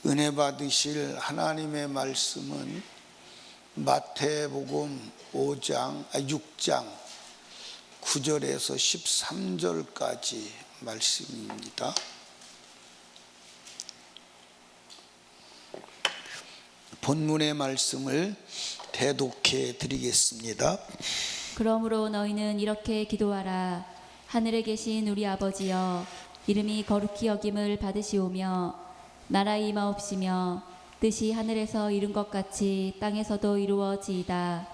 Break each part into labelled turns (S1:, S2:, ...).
S1: 은혜 받으실 하나님의 말씀은 마태복음 6장 9절에서 13절까지 말씀입니다. 본문의 말씀을 대독해 드리겠습니다.
S2: 그러므로 너희는 이렇게 기도하라. 하늘에 계신 우리 아버지여, 이름이 거룩히 여김을 받으시오며 나라의 임하옵시며 뜻이 하늘에서 이룬 것 같이 땅에서도 이루어지이다.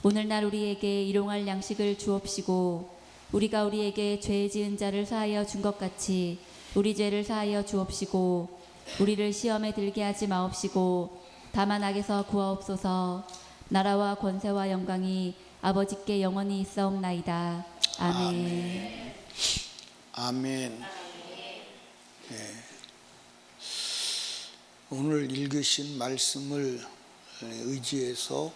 S2: 오늘날 우리에게 일용할 양식을 주옵시고 우리가 우리에게 죄 지은 자를 사하여 준 것 같이 우리 죄를 사하여 주옵시고 우리를 시험에 들게 하지 마옵시고 다만 악에서 구하옵소서. 나라와 권세와 영광이 아버지께 영원히 있사옵나이다. 아멘.
S1: 아멘. 네. 오늘 읽으신 말씀을 의지해서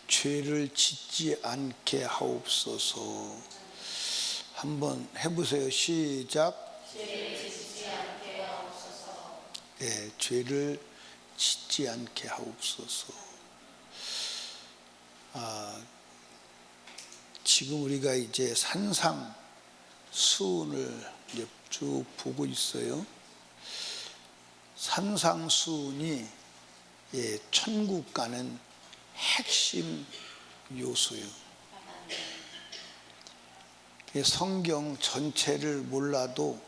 S1: 죄를 짓지 않게 하옵소서. 한번 해보세요. 시작.
S2: 죄를 짓지 않게 하옵소서.
S1: 네, 죄를 짓지 않게 하옵소서. 지금 우리가 이제 산상수훈을 쭉 보고 있어요. 산상수훈이 천국 가는 핵심 요소예요. 성경 전체를 몰라도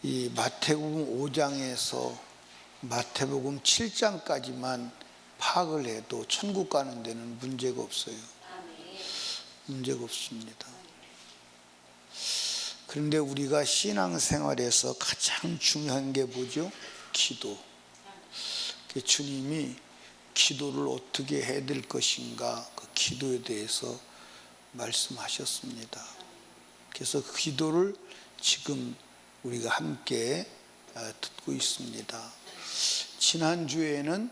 S1: 이 마태복음 5장에서 마태복음 7장까지만 파악을 해도 천국 가는 데는 문제가 없어요. 문제가 없습니다. 그런데 우리가 신앙생활에서 가장 중요한 게 뭐죠? 기도. 주님이 기도를 어떻게 해야 될 것인가, 그 기도에 대해서 말씀하셨습니다. 그래서 그 기도를 지금 우리가 함께 듣고 있습니다. 지난주에는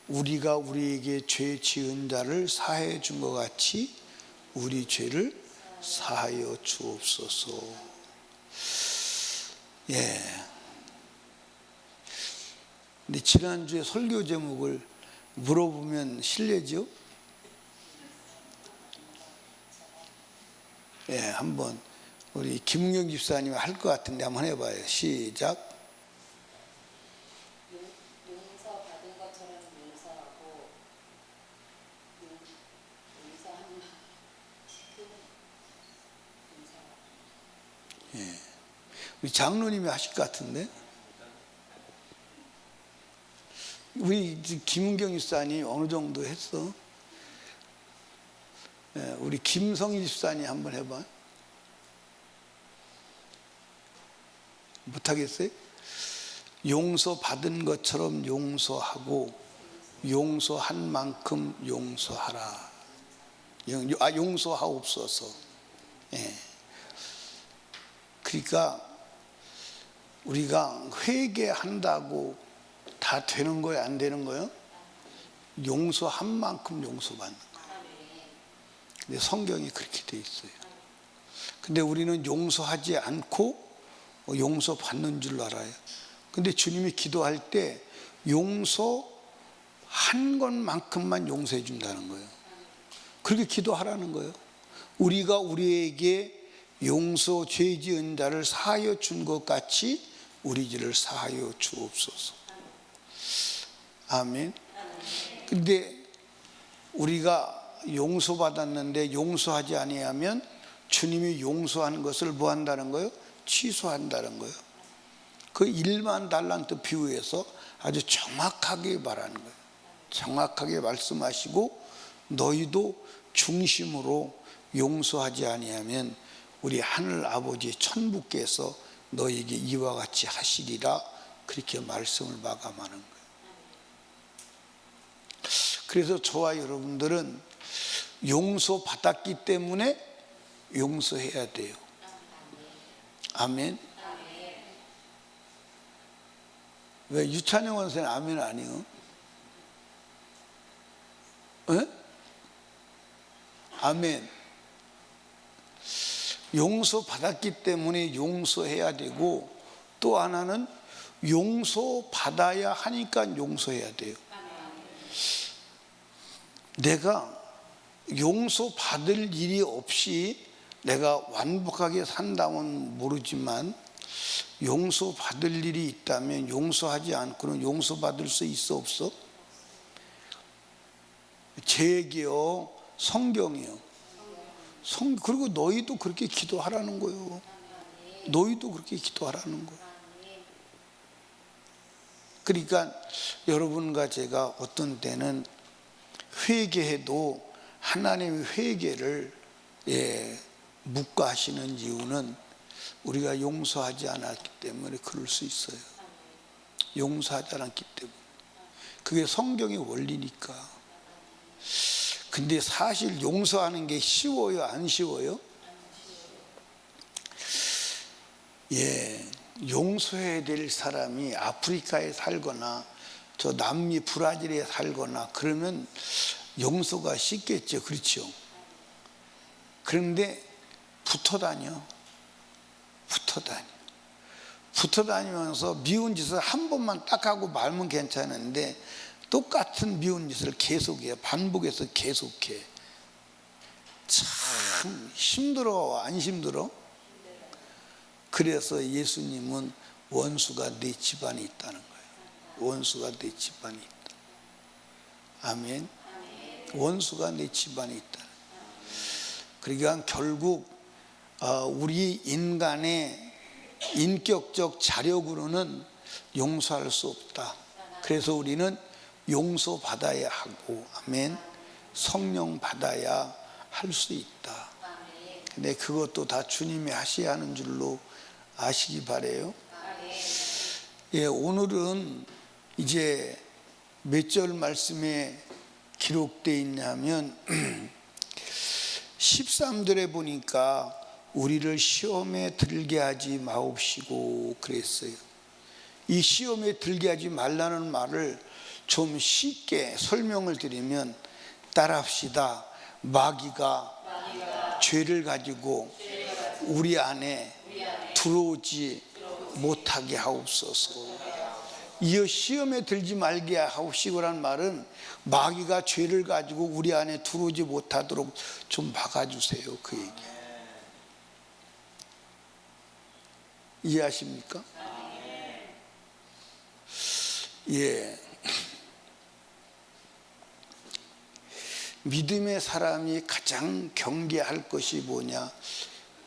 S1: 우리가 우리에게 죄 지은 자를 사하여 준 것 같이 우리 죄를 사하여 주옵소서. 근데 지난주에 설교 제목을 물어보면 실례죠? 한번 우리 김은경 집사님이 할 것 같은데 한번 해봐요. 시작.
S3: 용서받은 것처럼 용서하고 용서하는
S1: 우리 장로님이 하실 것 같은데. 우리 김은경 집사님 어느 정도 했어? 우리 김성희 집사님 한번 해봐. 못하겠어요? 용서받은 것처럼 용서하고 용서한 만큼 용서하라. 용서하옵소서. 그러니까 우리가 회개한다고 다 되는 거예요? 안 되는 거예요? 용서한 만큼 용서받는 거예요. 근데 성경이 그렇게 돼 있어요. 근데 우리는 용서하지 않고 용서받는 줄 알아요. 근데 주님이 기도할 때 용서한 것만큼만 용서해 준다는 거예요. 그렇게 기도하라는 거예요. 우리가 우리에게 용서 죄 지은 자를 사하여 준 것 같이 우리 죄를 사하여 주옵소서. 아멘. 근데 우리가 용서받았는데 용서하지 아니하면 주님이 용서한 것을 뭐 한다는 거예요? 취소한다는 거예요. 그 1만 달란트 비유에서 아주 정확하게 말하는 거예요. 정확하게 말씀하시고 너희도 중심으로 용서하지 아니하면 우리 하늘 아버지 천부께서 너희에게 이와 같이 하시리라, 그렇게 말씀을 마감하는 거예요. 그래서 저와 여러분들은 용서받았기 때문에 용서해야 돼요. 아멘. 왜 유찬영 원사님 아멘 아니요? 아멘. 용서받았기 때문에 용서해야 되고, 또 하나는 용서받아야 하니까 용서해야 돼요. 내가 용서받을 일이 없이 내가 완벽하게 산다면 모르지만 용서받을 일이 있다면 용서하지 않고는 용서받을 수 있어 없어? 제 얘기요, 성경이요. 그리고 너희도 그렇게 기도하라는 거예요. 너희도 그렇게 기도하라는 거예요. 그러니까 여러분과 제가 어떤 때는 회개해도 하나님의 회개를 묵과하시는 이유는 우리가 용서하지 않았기 때문에 그럴 수 있어요. 용서하지 않았기 때문에. 그게 성경의 원리니까. 근데 사실 용서하는 게 쉬워요, 안 쉬워요? 용서해야 될 사람이 아프리카에 살거나 저 남미 브라질에 살거나 그러면 용서가 쉽겠죠. 그렇죠? 그런데 붙어 다니면서 미운 짓을 한 번만 딱 하고 말면 괜찮은데 똑같은 미운 짓을 계속해요. 반복해서 계속해. 참 힘들어, 안 힘들어? 그래서 예수님은 원수가 내 집안에 있다는 거예요. 원수가 내 집안에 있다. 아멘. 원수가 내 집안에 있다. 그러니까 결국 우리 인간의 인격적 자력으로는 용서할 수 없다. 그래서 우리는 용서받아야 하고, 아멘, 성령 받아야 할 수 있다. 근데 그것도 다 주님이 하셔야 하는 줄로 아시기 바라요. 오늘은 이제 몇 절 말씀에 기록되어 있냐면 13절에 보니까 우리를 시험에 들게 하지 마옵시고 그랬어요. 이 시험에 들게 하지 말라는 말을 좀 쉽게 설명을 드리면 따라합시다. 마귀가 죄를 가지고 우리 안에 들어오지 못하게 하옵소서. 이어 시험에 들지 말게 하옵시고라는 말은 마귀가 죄를 가지고 우리 안에 들어오지 못하도록 좀 막아주세요. 그 얘기 이해하십니까? 믿음의 사람이 가장 경계할 것이 뭐냐?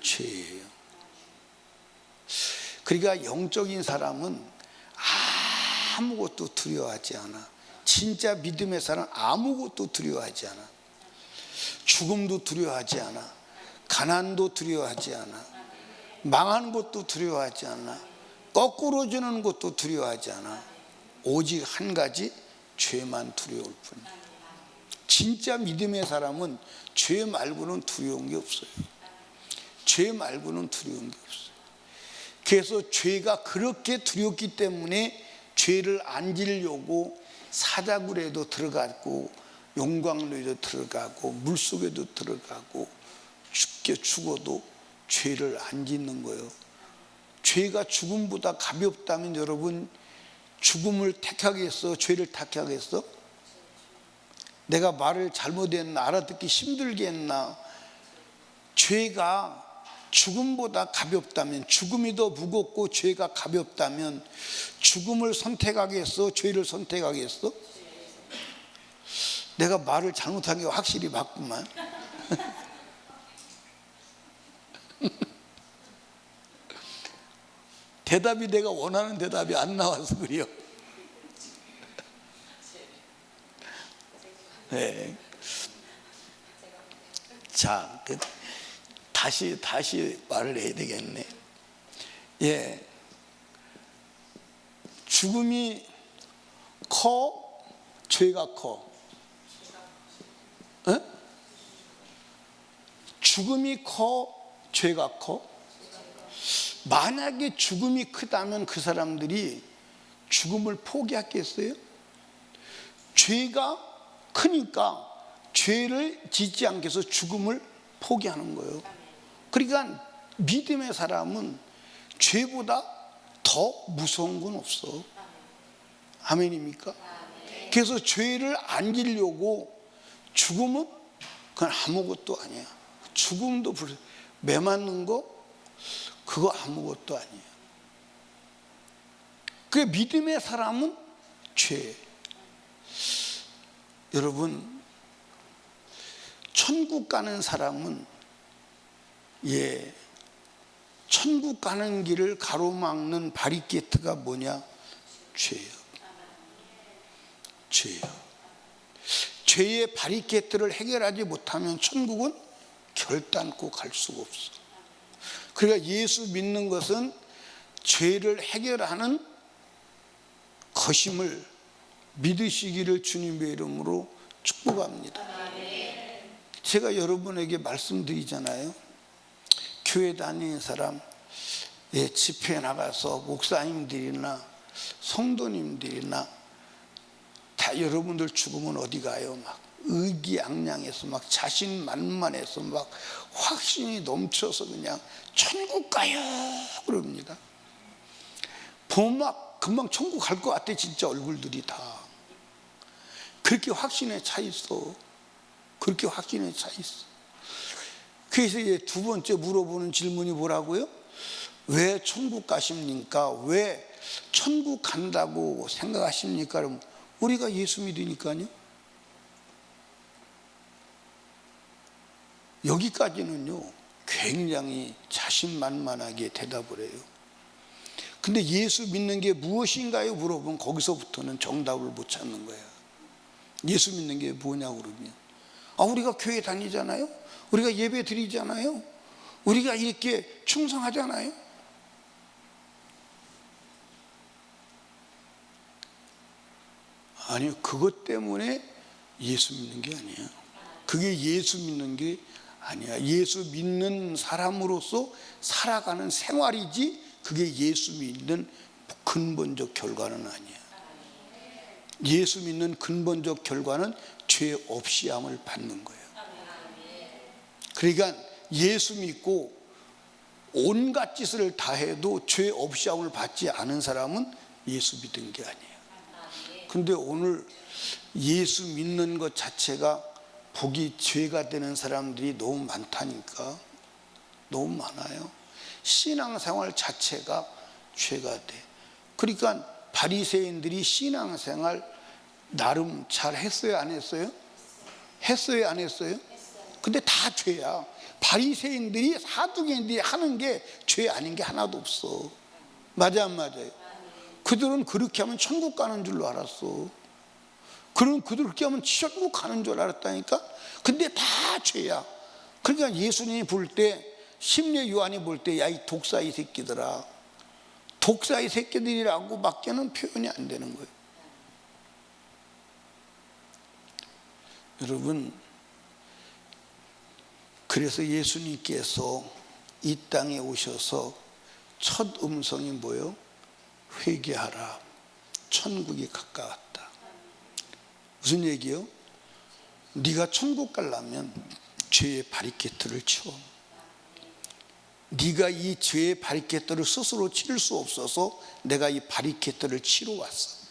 S1: 죄예요. 그러니까 영적인 사람은 아무것도 두려워하지 않아. 진짜 믿음의 사람은 아무것도 두려워하지 않아. 죽음도 두려워하지 않아. 가난도 두려워하지 않아. 망하는 것도 두려워하지 않아. 거꾸로 지는 것도 두려워하지 않아. 오직 한 가지, 죄만 두려울 뿐이야. 진짜 믿음의 사람은 죄 말고는 두려운 게 없어요. 죄 말고는 두려운 게 없어요. 그래서 죄가 그렇게 두렵기 때문에 죄를 안 지려고 사자굴에도 들어가고 용광로에도 들어가고 물속에도 들어가고 죽어도 죄를 안 짓는 거예요. 죄가 죽음보다 가볍다면 여러분 죽음을 택하겠어? 죄를 택하겠어? 내가 말을 잘못했나? 알아듣기 힘들게 했나? 죄가 죽음보다 가볍다면, 죽음이 더 무겁고 죄가 가볍다면 죽음을 선택하겠어? 죄를 선택하겠어? 내가 말을 잘못한 게 확실히 맞구만. 대답이 내가 원하는 대답이 안 나와서 그래요. 네. 자, 다시 말을 해야 되겠네. 죽음이 커? 죄가 커? 에? 죽음이 커? 죄가 커? 만약에 죽음이 크다면 그 사람들이 죽음을 포기하겠어요? 죄가 크니까 죄를 짓지 않게 해서 죽음을 포기하는 거예요. 그러니까 믿음의 사람은 죄보다 더 더 무서운 건 없어. 아멘입니까? 그래서 죄를 안 지려고 죽으면 그건 아무것도 아니야. 죽음도 매 맞는 거 그거 아무것도 아니야. 그 믿음의 사람은 죄. 여러분, 천국 가는 사람은 천국 가는 길을 가로막는 바리케이트가 뭐냐? 죄예요. 죄예요. 죄의 바리케이트를 해결하지 못하면 천국은 결단코 갈 수가 없어. 그러니까 예수 믿는 것은 죄를 해결하는 것임을 믿으시기를 주님의 이름으로 축복합니다. 제가 여러분에게 말씀드리잖아요. 교회 다니는 사람, 집회 나가서 목사님들이나 성도님들이나 다 여러분들 죽으면 어디 가요? 막 의기양양해서 막 자신만만해서 막 확신이 넘쳐서 그냥 천국 가요 그럽니다. 보면 막 금방 천국 갈 것 같아. 진짜 얼굴들이 다 그렇게 확신에 차 있어. 그렇게 확신에 차 있어. 그래서 이제 두 번째 물어보는 질문이 뭐라고요? 왜 천국 가십니까? 왜 천국 간다고 생각하십니까? 그럼 우리가 예수 믿으니까요. 여기까지는요 굉장히 자신만만하게 대답을 해요. 근데 예수 믿는 게 무엇인가요? 물어보면 거기서부터는 정답을 못 찾는 거야. 예수 믿는 게 뭐냐고 그러면 우리가 교회 다니잖아요. 우리가 예배 드리잖아요. 우리가 이렇게 충성하잖아요. 아니요, 그것 때문에 예수 믿는 게 아니야. 그게 예수 믿는 게 아니야. 예수 믿는 사람으로서 살아가는 생활이지 그게 예수 믿는 근본적 결과는 아니야. 예수 믿는 근본적 결과는 죄 없이 함을 받는 거예요. 그러니까 예수 믿고 온갖 짓을 다 해도 죄 없이 함을 받지 않은 사람은 예수 믿은 게 아니에요. 근데 오늘 예수 믿는 것 자체가 복이 죄가 되는 사람들이 너무 많다니까. 너무 많아요. 신앙생활 자체가 죄가 돼. 그러니까 바리새인들이 신앙생활 나름 잘 했어요, 안 했어요? 했어요, 안 했어요? 근데 다 죄야. 바리새인들이 사두개인들이 하는 게 죄 아닌 게 하나도 없어. 맞아 안 맞아요? 그들은 그렇게 하면 천국 가는 줄로 알았어. 그럼 그들 그렇게 하면 천국 가는 줄 알았다니까. 근데 다 죄야. 그러니까 예수님이 볼 때, 심려 요한이 볼 때, 야 이 독사이 새끼들아, 독사이 새끼들이라고 밖에는 표현이 안 되는 거예요. 여러분, 그래서 예수님께서 이 땅에 오셔서 첫 음성이 뭐예요? 회개하라, 천국이 가까웠다. 무슨 얘기요? 네가 천국 가려면 죄의 바리케이트를 치워. 네가 이 죄의 바리케이트를 스스로 치를 수 없어서 내가 이 바리케이트를 치러 왔어.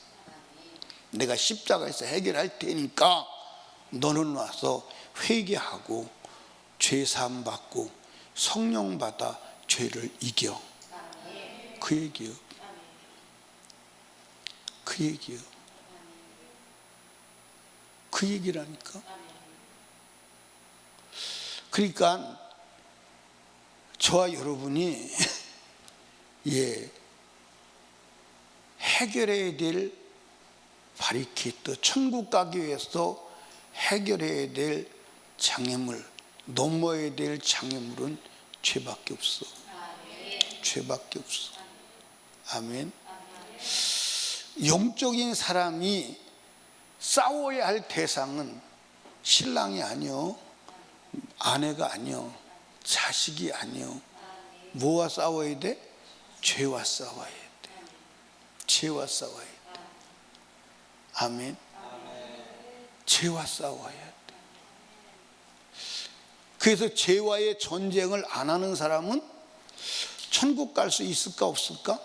S1: 내가 십자가에서 해결할 테니까 너는 와서 회개하고 죄 사함 받고 성령 받아 죄를 이겨. 그 얘기요. 그 얘기요. 그 얘기라니까. 그러니까 저와 여러분이 해결해야 될 바리케이트, 천국 가기 위해서 해결해야 될 장애물, 넘어야 될 장애물은 죄밖에 없어. 죄밖에 없어. 아멘. 영적인 사람이 싸워야 할 대상은 신랑이 아니요, 아내가 아니요, 자식이 아니요. 뭐와 싸워야 돼? 죄와 싸워야 돼. 죄와 싸워야 돼. 아멘. 죄와 싸워야 돼. 그래서 죄와의 전쟁을 안 하는 사람은 천국 갈 수 있을까 없을까?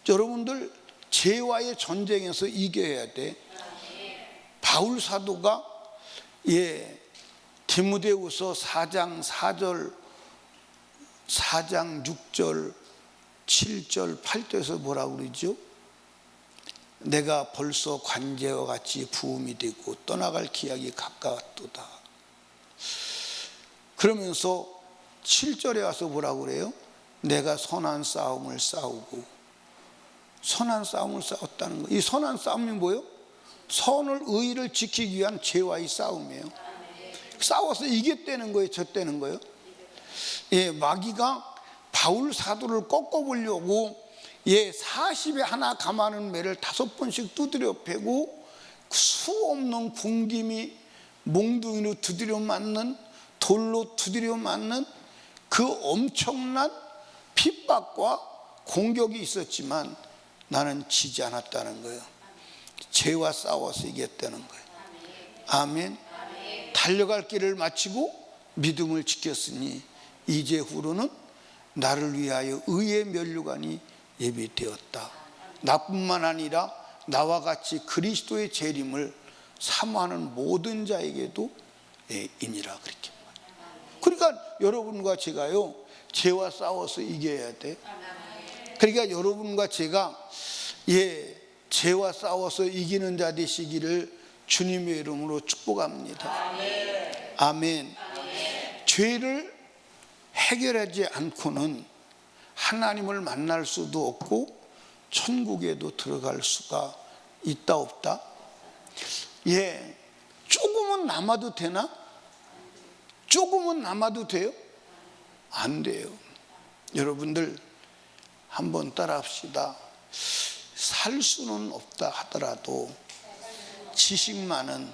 S1: 여러분들 죄와의 전쟁에서 이겨야 돼. 바울 사도가 디모데후서 4장 4절, 4장 6절, 7절, 8절에서 뭐라고 그러죠? 내가 벌써 관제와 같이 부음이 되고 떠나갈 기약이 가까웠도다. 그러면서 7절에 와서 뭐라고 그래요? 내가 선한 싸움을 싸우고, 선한 싸움을 싸웠다는 거예요. 이 선한 싸움이 뭐예요? 선을, 의를 지키기 위한 죄와의 싸움이에요. 싸워서 이겼다는 거예요? 졌다는 거예요? 마귀가 바울 사도를 꺾어보려고 40에 하나 감하는 매를 5번씩 두드려 패고 수 없는 궁김이 몽둥이로 두드려 맞는, 돌로 두드려 맞는 그 엄청난 핍박과 공격이 있었지만 나는 지지 않았다는 거예요. 죄와 싸워서 이겼다는 거예요. 아멘. 달려갈 길을 마치고 믿음을 지켰으니 이제후로는 나를 위하여 의의 면류관이 예비되었다. 나뿐만 아니라 나와 같이 그리스도의 재림을 사모하는 모든 자에게도 이니라. 그렇게. 그러니까 여러분과 제가요, 죄와 싸워서 이겨야 돼. 그러니까 여러분과 제가 죄와 싸워서 이기는 자 되시기를 주님의 이름으로 축복합니다. 아멘. 죄를 해결하지 않고는 하나님을 만날 수도 없고 천국에도 들어갈 수가 있다 없다? 조금은 남아도 되나? 조금은 남아도 돼요? 안 돼요. 여러분들 한번 따라합시다. 살 수는 없다 하더라도 지식만은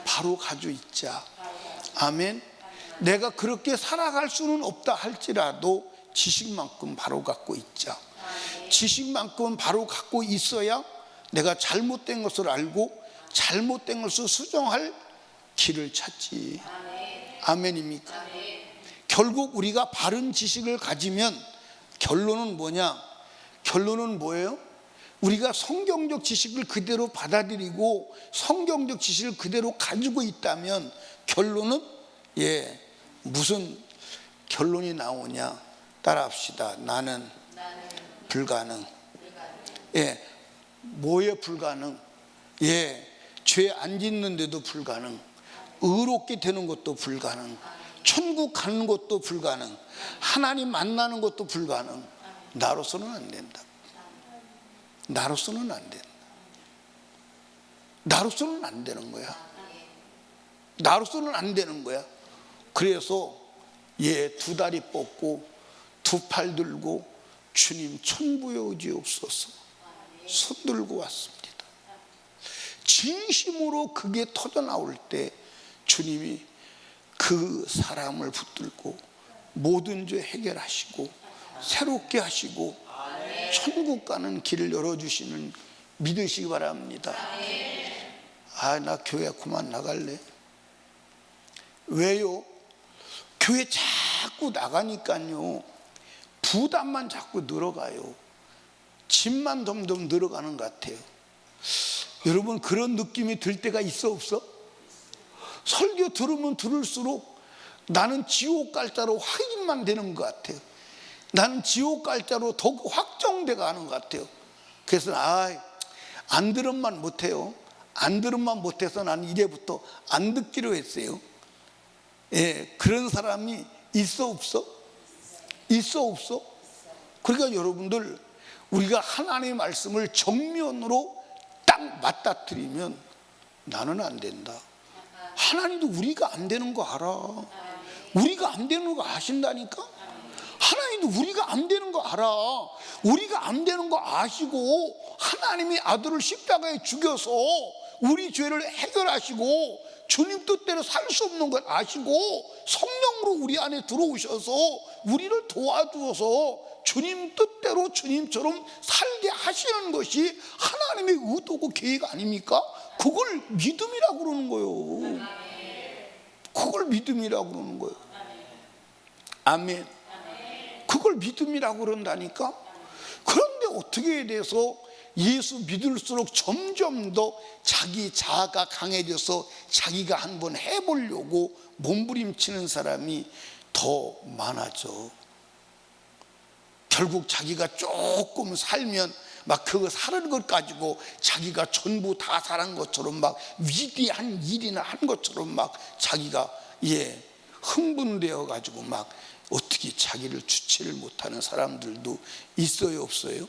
S1: 바로 가지고 있자. 아멘. 내가 그렇게 살아갈 수는 없다 할지라도 지식만큼 바로 갖고 있자. 지식만큼 바로 갖고 있어야 내가 잘못된 것을 알고 잘못된 것을 수정할 길을 찾지. 아멘입니까? 결국 우리가 바른 지식을 가지면 결론은 뭐냐? 결론은 뭐예요? 우리가 성경적 지식을 그대로 받아들이고 성경적 지식을 그대로 가지고 있다면 결론은 무슨 결론이 나오냐? 따라합시다. 나는 불가능. 뭐에 불가능? 죄 안 짓는데도 불가능. 의롭게 되는 것도 불가능. 천국 가는 것도 불가능. 하나님 만나는 것도 불가능. 나로서는 안 된다. 나로서는 안 된다. 나로서는 안 되는 거야. 나로서는 안 되는 거야. 그래서 2다리 뻗고 2팔 들고 주님 천부에 의지옵소서 손 들고 왔습니다. 진심으로 그게 터져 나올 때 주님이 그 사람을 붙들고 모든 죄 해결하시고 새롭게 하시고 천국 가는 길을 열어주시는 믿으시기 바랍니다. 나 교회 그만 나갈래. 왜요? 교회 자꾸 나가니까요 부담만 자꾸 늘어가요. 짐만 점점 늘어가는 것 같아요. 여러분 그런 느낌이 들 때가 있어 없어? 설교 들으면 들을수록 나는 지옥 갈 자로 확인만 되는 것 같아요. 나는 지옥 갈 자로 더욱 확정돼 가는 것 같아요. 그래서 안 들으면 못해요. 안 들으면 못해서 나는 이제부터 안 듣기로 했어요. 그런 사람이 있어 없어? 있어 없어? 그러니까 여러분들 우리가 하나님의 말씀을 정면으로 딱 맞닥뜨리면 나는 안 된다. 하나님도 우리가 안 되는 거 알아. 우리가 안 되는 거 아신다니까. 하나님도 우리가 안 되는 거 알아. 우리가 안 되는 거 아시고 하나님이 아들을 십자가에 죽여서 우리 죄를 해결하시고 주님 뜻대로 살 수 없는 걸 아시고 성령으로 우리 안에 들어오셔서 우리를 도와주어서 주님 뜻대로 주님처럼 살게 하시는 것이 하나님의 의도고 계획 아닙니까? 그걸 믿음이라고 그러는 거예요. 그걸 믿음이라고 그러는 거예요. 아멘. 그걸 믿음이라고 그런다니까. 그런데 어떻게 돼서 예수 믿을수록 점점 더 자기 자아가 강해져서 자기가 한번 해보려고 몸부림치는 사람이 더 많아져. 결국 자기가 조금 살면 막 그거 사는 것 가지고 자기가 전부 다 살은 것처럼 막 위대한 일이나 한 것처럼 막 자기가 흥분되어 가지고 막 어떻게 자기를 주체를 못하는 사람들도 있어요, 없어요?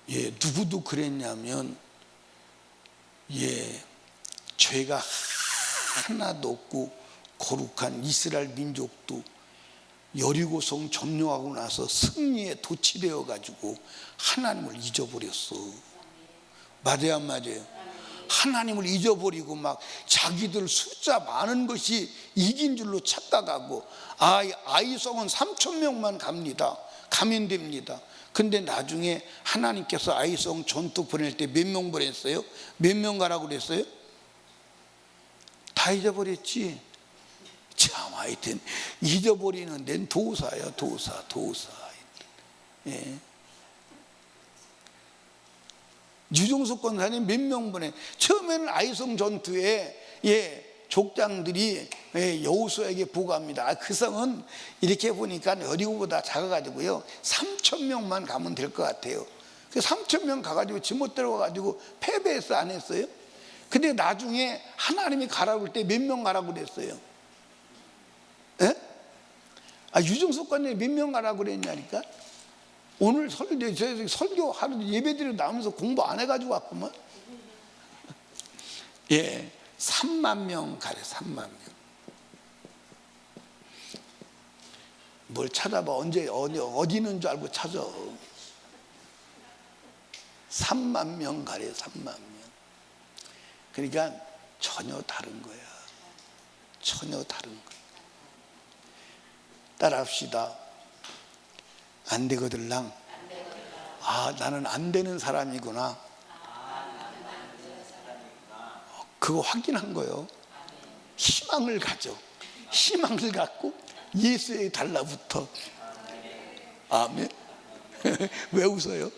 S1: 누구도 그랬냐면 죄가 하나도 없고 거룩한 이스라엘 민족도 여리고성 점령하고 나서 승리에 도취되어 가지고 하나님을 잊어버렸어. 맞아요, 안 맞아요? 하나님을 잊어버리고 막 자기들 숫자 많은 것이 이긴 줄로 착각하고 아이성은 3,000명만 가면 됩니다. 근데 나중에 하나님께서 아이성 전투 보낼 때 몇 명 보냈어요? 몇 명 가라고 그랬어요? 다 잊어버렸지. 참, 하여튼 잊어버리는 데는 도사야, 도사. 유정숙 권사님 몇 명 보내. 처음에는 아이성 전투에 족장들이 여호수아에게 보고합니다. 그 성은 이렇게 보니까 여리고보다 작아가지고요 3,000명만 가면 될 것 같아요. 그 3,000명 가가지고 지못대로 가가지고 패배했어, 안 했어요? 근데 나중에 하나님이 가라고 할 때 몇 명 가라고 그랬어요? 유정숙 관장이 몇 명 가라고 그랬냐니까. 오늘 설교 하루 예배드리고 나오면서 공부 안 해가지고 왔구만. 3만 명 가래. 3만 명. 뭘 찾아봐. 어디 있는 줄 알고 찾아. 3만 명 가래. 3만 명. 그러니까 전혀 다른 거야. 전혀 다른 거야. 따라합시다. 안 되거들랑. 나는 안 되는 사람이구나. 그거 확인한 거예요. 희망을 가져. 희망을 갖고 예수에 달라붙어. 아멘. 왜 웃어요?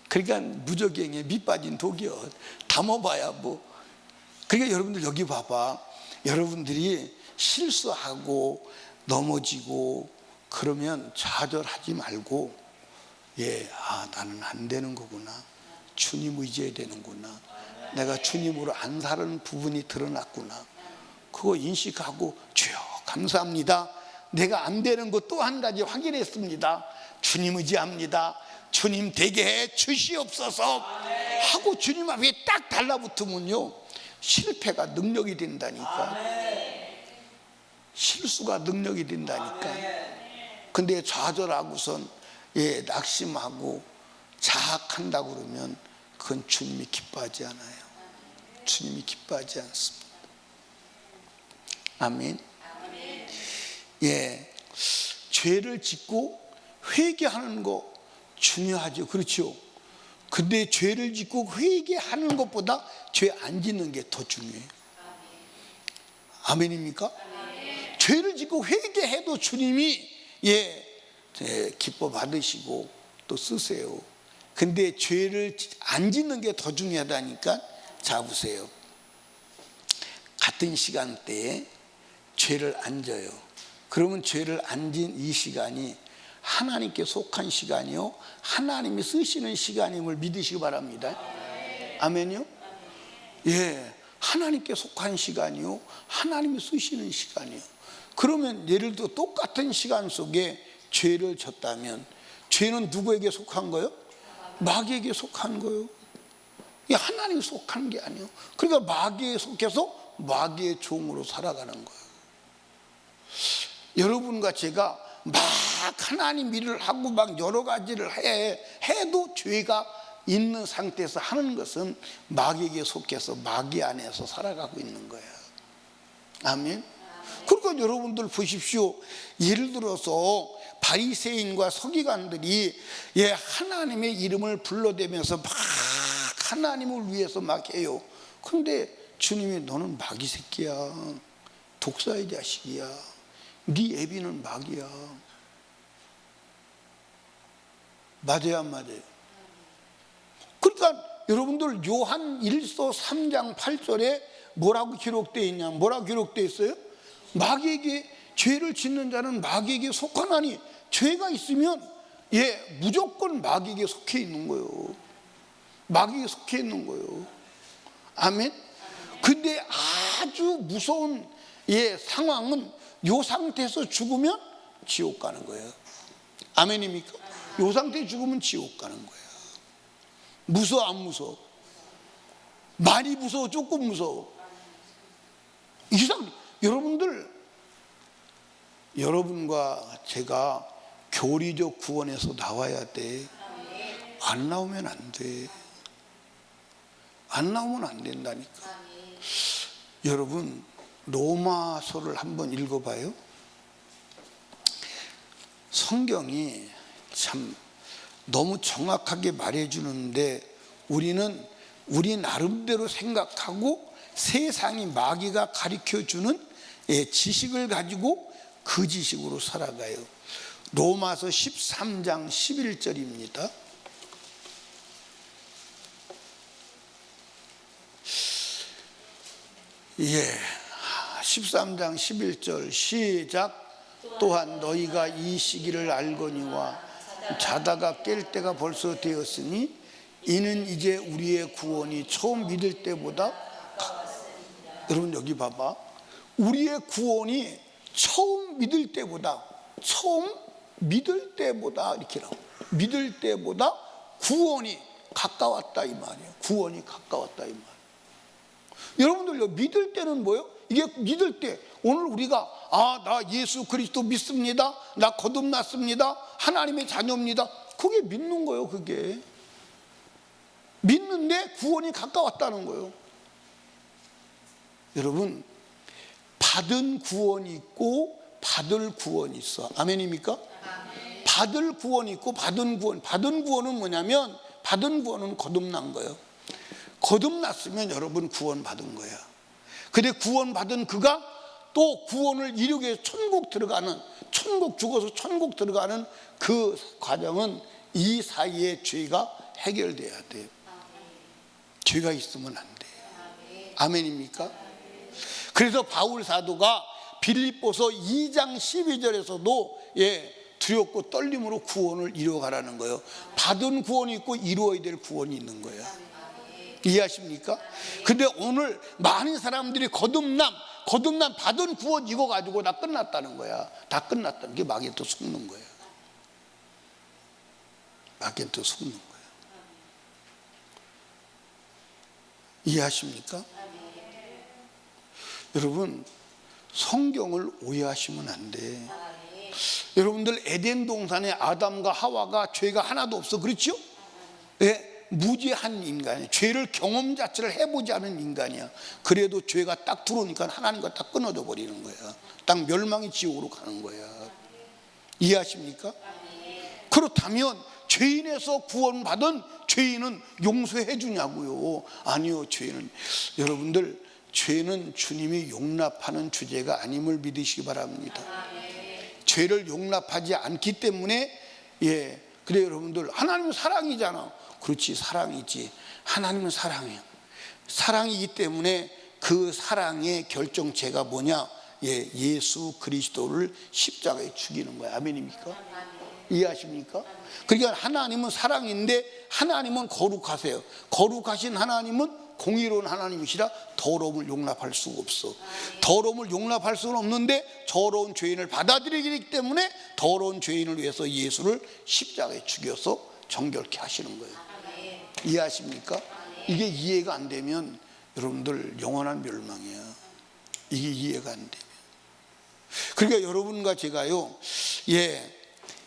S1: 그러니까 무적행에 밑빠진 독이요. 담아봐야 뭐. 그러니까 여러분들 여기 봐봐. 여러분들이 실수하고 넘어지고 그러면 좌절하지 말고 나는 안 되는 거구나. 주님 의지해야 되는구나. 내가 주님으로 안 사는 부분이 드러났구나. 그거 인식하고 주여 감사합니다. 내가 안 되는 것 또 한 가지 확인했습니다. 주님 의지합니다. 주님 되게 해 주시옵소서 하고 주님 앞에 딱 달라붙으면요 실패가 능력이 된다니까. 실수가 능력이 된다니까. 근데 좌절하고선 낙심하고 자학한다고 그러면 그건 주님이 기뻐하지 않아요. 주님이 기뻐하지 않습니다. 아멘. 죄를 짓고 회개하는 거 중요하죠. 그렇죠. 근데 죄를 짓고 회개하는 것보다 죄 안 짓는 게 더 중요해요. 아멘입니까? 죄를 짓고 회개해도 주님이 기뻐 받으시고 또 쓰세요. 근데 죄를 안 짓는 게 더 중요하다니까. 자 보세요. 같은 시간대에 죄를 안 져요. 그러면 죄를 안 진 이 시간이 하나님께 속한 시간이요 하나님이 쓰시는 시간임을 믿으시기 바랍니다. 아멘요? 하나님께 속한 시간이요 하나님이 쓰시는 시간이요. 그러면 예를 들어 똑같은 시간 속에 죄를 졌다면 죄는 누구에게 속한 거예요? 마귀에게 속한 거예요. 하나님이 속한 게 아니에요. 그러니까 마귀에 속해서 마귀의 종으로 살아가는 거예요. 여러분과 제가 막 하나님 일을 하고 막 여러 가지를 해도 죄가 있는 상태에서 하는 것은 마귀에게 속해서 마귀 안에서 살아가고 있는 거예요. 아멘. 그러니까 여러분들 보십시오. 예를 들어서 바리새인과 서기관들이 하나님의 이름을 불러대면서 막 하나님을 위해서 막 해요. 그런데 주님이 너는 마귀 새끼야, 독사의 자식이야, 네 애비는 마귀야. 맞아요, 안 맞아요? 그러니까 여러분들 요한 1서 3장 8절에 뭐라고 기록되어 있냐? 뭐라고 기록되어 있어요? 마귀에게, 죄를 짓는 자는 마귀에게 속하나니, 죄가 있으면 무조건 마귀에게 속해 있는 거예요. 마귀에게 속해 있는 거예요. 아멘. 근데 아주 무서운 상황은 요 상태에서 죽으면 지옥 가는 거예요. 아멘입니까? 요 상태에 죽으면 지옥 가는 거예요. 무서워, 안 무서워? 많이 무서워, 조금 무서워? 이상, 여러분과 제가 교리적 구원에서 나와야 돼. 안 나오면 안 돼. 안 나오면 안 된다니까. 여러분, 로마서를 한번 읽어봐요. 성경이 참 너무 정확하게 말해주는데, 우리는 우리 나름대로 생각하고 세상이, 마귀가 가르쳐주는 지식을 가지고 그 지식으로 살아가요. 로마서 13장 11절입니다. 예, 13장 11절 시작. 또한 너희가 이 시기를 알거니와 자다가 깰 때가 벌써 되었으니 이는 이제 우리의 구원이 처음 믿을 때보다 여러분 여기 봐봐. 우리의 구원이 처음 믿을 때보다 이렇게 나와. 믿을 때보다 구원이 가까웠다 이 말이에요. 구원이 가까웠다 이 말이에요. 여러분들 믿을 때는 뭐예요? 이게 믿을 때, 오늘 우리가 나 예수 그리스도 믿습니다, 나 거듭났습니다, 하나님의 자녀입니다, 그게 믿는 거예요. 그게 믿는데 구원이 가까웠다는 거예요. 여러분, 받은 구원이 있고 받을 구원이 있어. 아멘입니까? 아멘. 받을 구원이 있고 받은 구원은 뭐냐면, 받은 구원은 거듭난 거예요. 거듭났으면 여러분 구원 받은 거야. 근데 구원 받은 그가 또 구원을 이루기 위해 천국 죽어서 천국 들어가는 그 과정은 이 사이에 죄가 해결돼야 돼요. 죄가 있으면 안 돼요. 아멘입니까? 그래서 바울 사도가 빌립보서 2장 12절에서도 두렵고 떨림으로 구원을 이루어가라는 거예요. 받은 구원이 있고 이루어야 될 구원이 있는 거예요. 이해하십니까? 근데 오늘 많은 사람들이 거듭남 받은 구원 이거 가지고 다 끝났다는 거야. 다 끝났다는 게 마귀한테 또 속는 거예요. 마귀한테 또 속는 거예요. 이해하십니까? 여러분, 성경을 오해하시면 안 돼. 여러분들 에덴 동산에 아담과 하와가 죄가 하나도 없어, 그렇죠? 무죄한 인간이야. 죄를 경험 자체를 해보지 않은 인간이야. 그래도 죄가 딱 들어오니까 하나님과 딱 끊어져 버리는 거야. 딱 멸망의 지옥으로 가는 거야. 이해하십니까? 그렇다면 죄인에서 구원받은 죄인은 용서해 주냐고요? 아니요. 여러분들, 죄는 주님이 용납하는 주제가 아님을 믿으시기 바랍니다. 죄를 용납하지 않기 때문에 그래 여러분들, 하나님은 사랑이잖아. 그렇지, 사랑이지. 하나님은 사랑이에요. 사랑이기 때문에 그 사랑의 결정체가 뭐냐? 예수 그리스도를 십자가에 죽이는 거야. 아멘입니까? 이해하십니까? 그러니까 하나님은 사랑인데 하나님은 거룩하세요. 거룩하신 하나님은 공의로운 하나님이시라 더러움을 용납할 수가 없어. 더러움을 용납할 수는 없는데 더러운 죄인을 받아들이기 때문에 더러운 죄인을 위해서 예수를 십자가에 죽여서 정결케 하시는 거예요. 이해하십니까? 이게 이해가 안 되면 여러분들 영원한 멸망이야. 이게 이해가 안 되면. 그러니까 여러분과 제가요,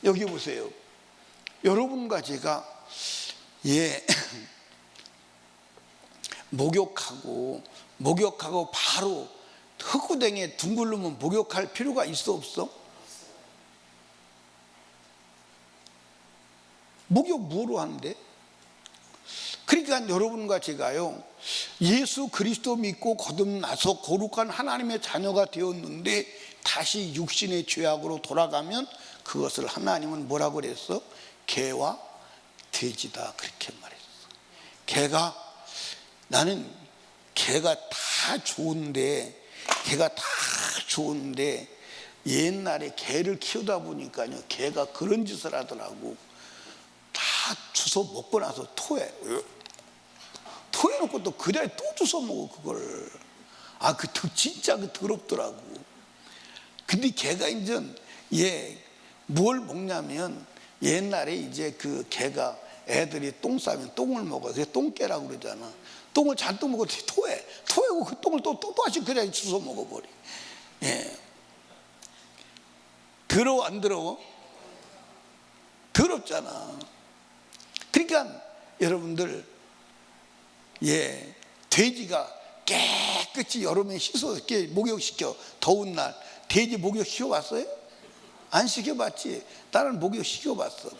S1: 여기 보세요. 여러분과 제가 목욕하고 바로 흙구덩이에 둥글르면 목욕할 필요가 있어, 없어? 목욕 뭐로 하는데? 그러니까 여러분과 제가요, 예수 그리스도 믿고 거듭나서 거룩한 하나님의 자녀가 되었는데 다시 육신의 죄악으로 돌아가면 그것을 하나님은 뭐라고 그랬어? 개와 돼지다, 그렇게 말했어. 나는 개가 다 좋은데 옛날에 개를 키우다 보니까요, 개가 그런 짓을 하더라고. 다 주워 먹고 나서 토해놓고 또 그 자리에 또 주워 먹어, 그걸. 진짜 더럽더라고. 근데 걔가 이제 뭘 먹냐면, 옛날에 이제 그 개가 애들이 똥 싸면 똥을 먹어. 그게 똥개라고 그러잖아. 똥을 잔뜩 먹고 토해고 그 똥을 또 다시 그 자리에 주워 먹어버려. 예. 더러워, 안 더러워? 더럽잖아. 그러니까 여러분들, 돼지가 깨끗이 여름에 씻어 목욕시켜. 더운 날 돼지 목욕 시켜봤어요? 안 시켜봤지? 나는 목욕 시켜봤어.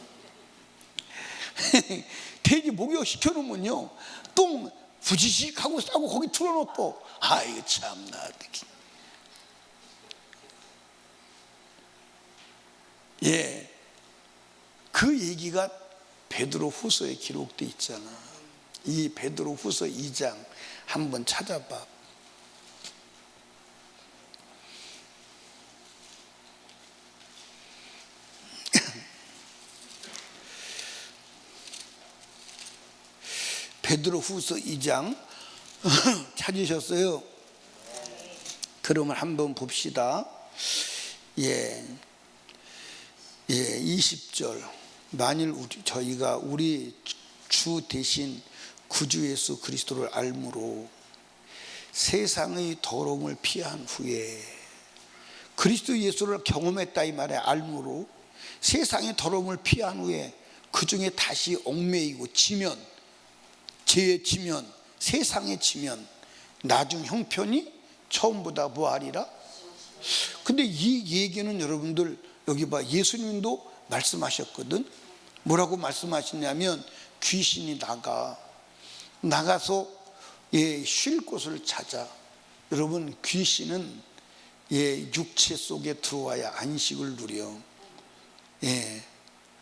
S1: 돼지 목욕 시켜놓으면요, 똥 부지식 하고 싸고 거기 틀어놓고, 아이고 참나. 그 얘기가 베드로 후서에 기록되어 있잖아. 이 베드로 후서 2장 한번 찾아봐. 베드로 후서 2장 찾으셨어요? 그러면 한번 봅시다. 20절. 만일 저희가 우리 주 대신 구주 예수 그리스도를 알므로 세상의 더러움을 피한 후에, 그리스도 예수를 경험했다 이 말에 알므로 세상의 더러움을 피한 후에 그 중에 다시 얽매이고 죄에 지면, 세상에 지면 나중 형편이 처음보다 뭐하리라? 근데 이 얘기는 여러분들 여기 봐, 예수님도 말씀하셨거든. 뭐라고 말씀하시냐면, 귀신이 나가서 쉴 곳을 찾아. 여러분, 귀신은 육체 속에 들어와야 안식을 누려.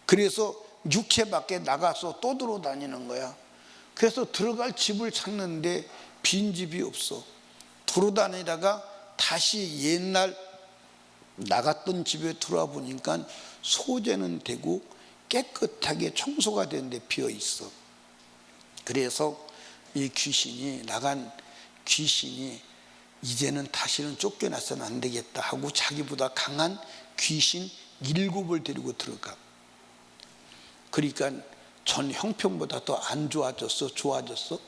S1: 그래서 육체 밖에 나가서 또 돌아다니는 거야. 그래서 들어갈 집을 찾는데 빈집이 없어. 돌아다니다가 다시 옛날 나갔던 집에 들어와 보니까 소재는 되고 깨끗하게 청소가 되는데 비어 있어. 그래서 이 나간 귀신이 이제는 다시는 쫓겨나서는 안 되겠다 하고 자기보다 강한 귀신 7을 데리고 들어가. 그러니까 전 형편보다 더 안 좋아졌어? 좋아졌어?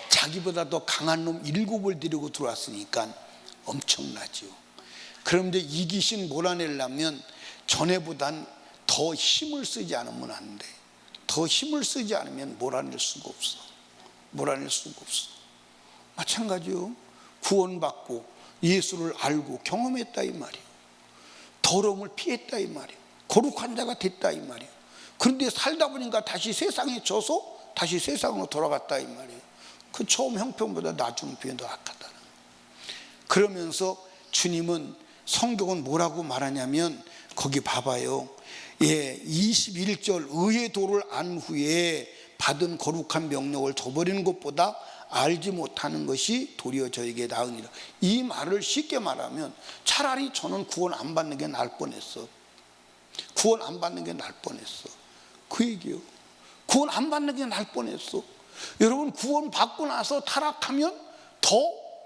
S1: 자기보다 더 강한 놈 7을 데리고 들어왔으니까 엄청나죠. 그런데 이 귀신 몰아내려면 전에보단 더 힘을 쓰지 않으면 안 돼. 더 힘을 쓰지 않으면 몰아낼 수가 없어. 마찬가지요. 구원받고 예수를 알고 경험했다 이 말이에요. 더러움을 피했다 이 말이에요. 거룩한 자가 됐다 이 말이에요. 그런데 살다 보니까 다시 세상에 져서 다시 세상으로 돌아갔다 이 말이에요. 그 처음 형편보다 나중 형편이 더 악하다는. 그러면서 주님은, 성경은 뭐라고 말하냐면, 거기 봐봐요. 21절, 의의 도를 안 후에 받은 거룩한 명령을 저버리는 것보다 알지 못하는 것이 도리어 저에게 나으니라. 이 말을 쉽게 말하면, 차라리 저는 구원 안 받는 게 나을 뻔했어. 구원 안 받는 게 나을 뻔했어. 그 얘기요. 구원 안 받는 게 나을 뻔했어. 여러분, 구원 받고 나서 타락하면 더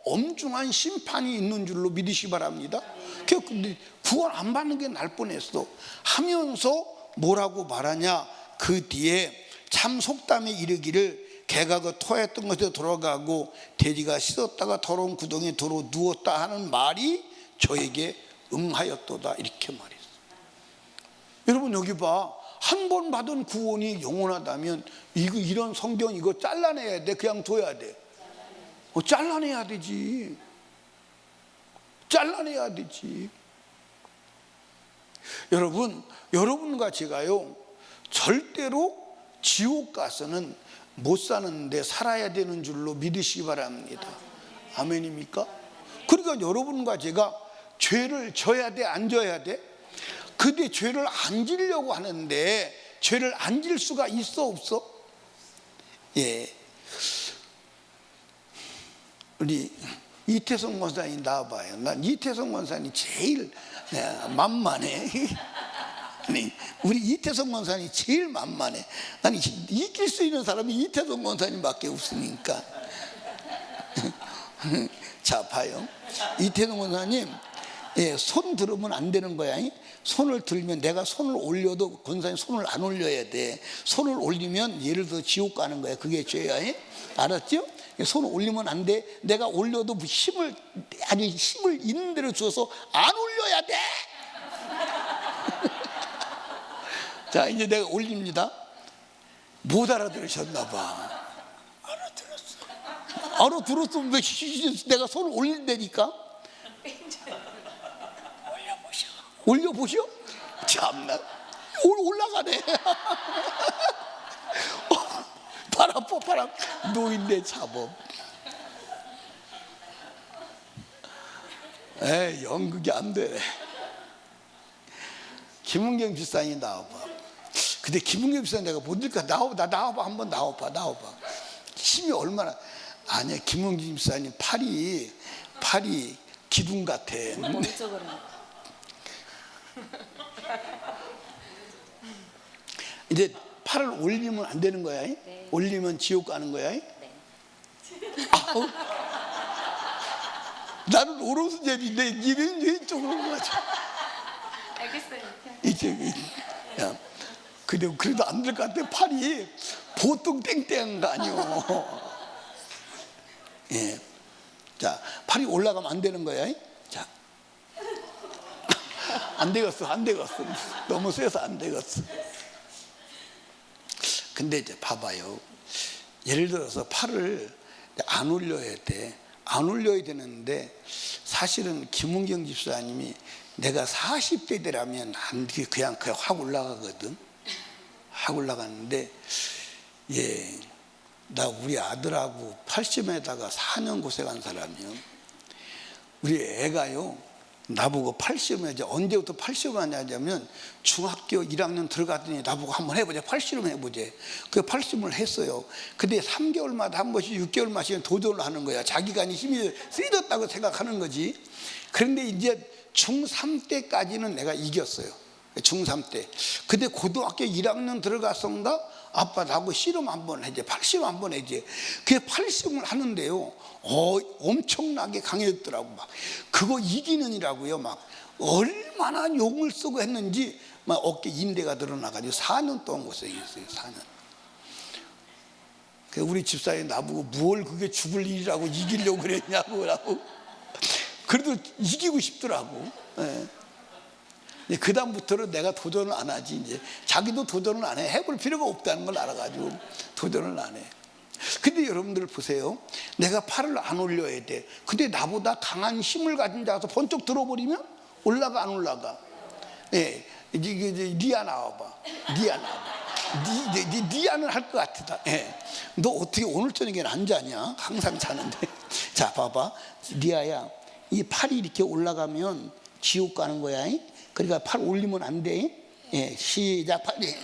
S1: 엄중한 심판이 있는 줄로 믿으시기 바랍니다. 근데 구원 안 받는 게 나을 뻔했어 하면서 뭐라고 말하냐? 그 뒤에 참 속담에 이르기를, 개가 그 토했던 것에 돌아가고 돼지가 씻었다가 더러운 구덩이에 들어 누웠다 하는 말이 저에게 응하였도다, 이렇게 말했어. 여러분, 여기 봐. 한 번 받은 구원이 영원하다면 이런 성경 이거 잘라내야 돼? 그냥 둬야 돼? 잘라내야 되지. 여러분과 제가요, 절대로 지옥 가서는 못 사는데 살아야 되는 줄로 믿으시기 바랍니다. 아멘입니까? 그러니까 여러분과 제가 죄를 져야 돼, 안 져야 돼? 근데 죄를 안 지려고 하는데 죄를 안 질 수가 있어, 없어? 예. 우리 이태성 권사님 나와봐요. 난 이태성 권사님 제일 만만해. 아니, 우리 이태성 권사님 제일 만만해. 아니, 이길 수 있는 사람이 이태성 권사님밖에 없으니까. 자, 봐요. 이태성 권사님, 손 들으면 안 되는 거야. 손을 들면 내가 손을 올려도 권사님 손을 안 올려야 돼. 손을 올리면 예를 들어 지옥 가는 거야. 그게 죄야. 알았죠? 손을 올리면 안 돼. 내가 올려도 힘을 있는 대로 주어서 안 올려야 돼. 자, 이제 내가 올립니다. 못 알아들으셨나 봐. 알아들었으면 왜 내가 손을 올린다니까? 올려보셔? 참나, 올라가네. 바람 노인네 잡어. 연극이 안 돼. 김은경 집사님 나와봐. 근데 김은경 집사님 내가 못 읽까? 나와봐, 한번 나와봐. 힘이 얼마나. 아니야, 김은경 집사님 팔이 기둥 같아.
S3: 오른쪽으로.
S1: 이제 팔을 올리면 안 되는 거야.
S3: 네.
S1: 올리면 지옥 가는 거야.
S3: 네.
S1: 아우, 나는 오른손잡이인데 니는 왼쪽으로 가지.
S3: 알겠어요.
S1: 이쪽이. 야, 그래도 안 될 것 같아. 팔이 보통 땡땡한 거 아니오. 예. 자, 팔이 올라가면 안 되는 거야. 자, 안 되겠어. 너무 세서 안 되겠어. 근데 이제 봐봐요. 예를 들어서 팔을 안 올려야 돼. 안 올려야 되는데 사실은 김은경 집사님이 내가 40대 되라면 그냥 확 올라가거든. 확 올라가는데, 예, 나 우리 아들하고 80에다가 4년 고생한 사람이요. 우리 애가요, 나보고 80을 이제 언제부터 80을 하냐면 중학교 1학년 들어갔더니 나보고 한번 해보자, 80을 해보자. 그 80을 했어요. 근데 3개월마다 한 번씩 6개월마다 도전을 하는 거야. 자기가 힘이 세졌다고 생각하는 거지. 그런데 이제 중3 때까지는 내가 이겼어요. 중3 때. 근데 고등학교 1학년 들어갔었나? 아빠 나하고 씨름 한번 해줘, 80 한번 해줘. 그게 80을 하는데요, 엄청나게 강해졌더라고. 막 그거 이기는이라고요. 막 얼마나 용을 쓰고 했는지 막 어깨 인대가 드러나가지고 4년 동안 고생했어요. 4년. 우리 집사님 나보고 뭘 그게 죽을 일이라고 이기려고 그랬냐고. 그래도 이기고 싶더라고. 예. 그 다음부터는 내가 도전을 안 하지. 이제 자기도 도전을 안 해. 해볼 필요가 없다는 걸 알아가지고 도전을 안 해. 근데 여러분들 보세요. 내가 팔을 안 올려야 돼. 근데 나보다 강한 힘을 가진 자가 번쩍 들어버리면 올라가, 안 올라가? 예, 리아 나와봐. 리아는 할 것 같다. 예. 너 어떻게 오늘 저녁에는 안 자냐? 항상 자는데. 자, 봐봐. 리아야, 이 팔이 이렇게 올라가면 지옥 가는 거야. 그러니까 팔 올리면 안 돼. 예, 시작. 팔이.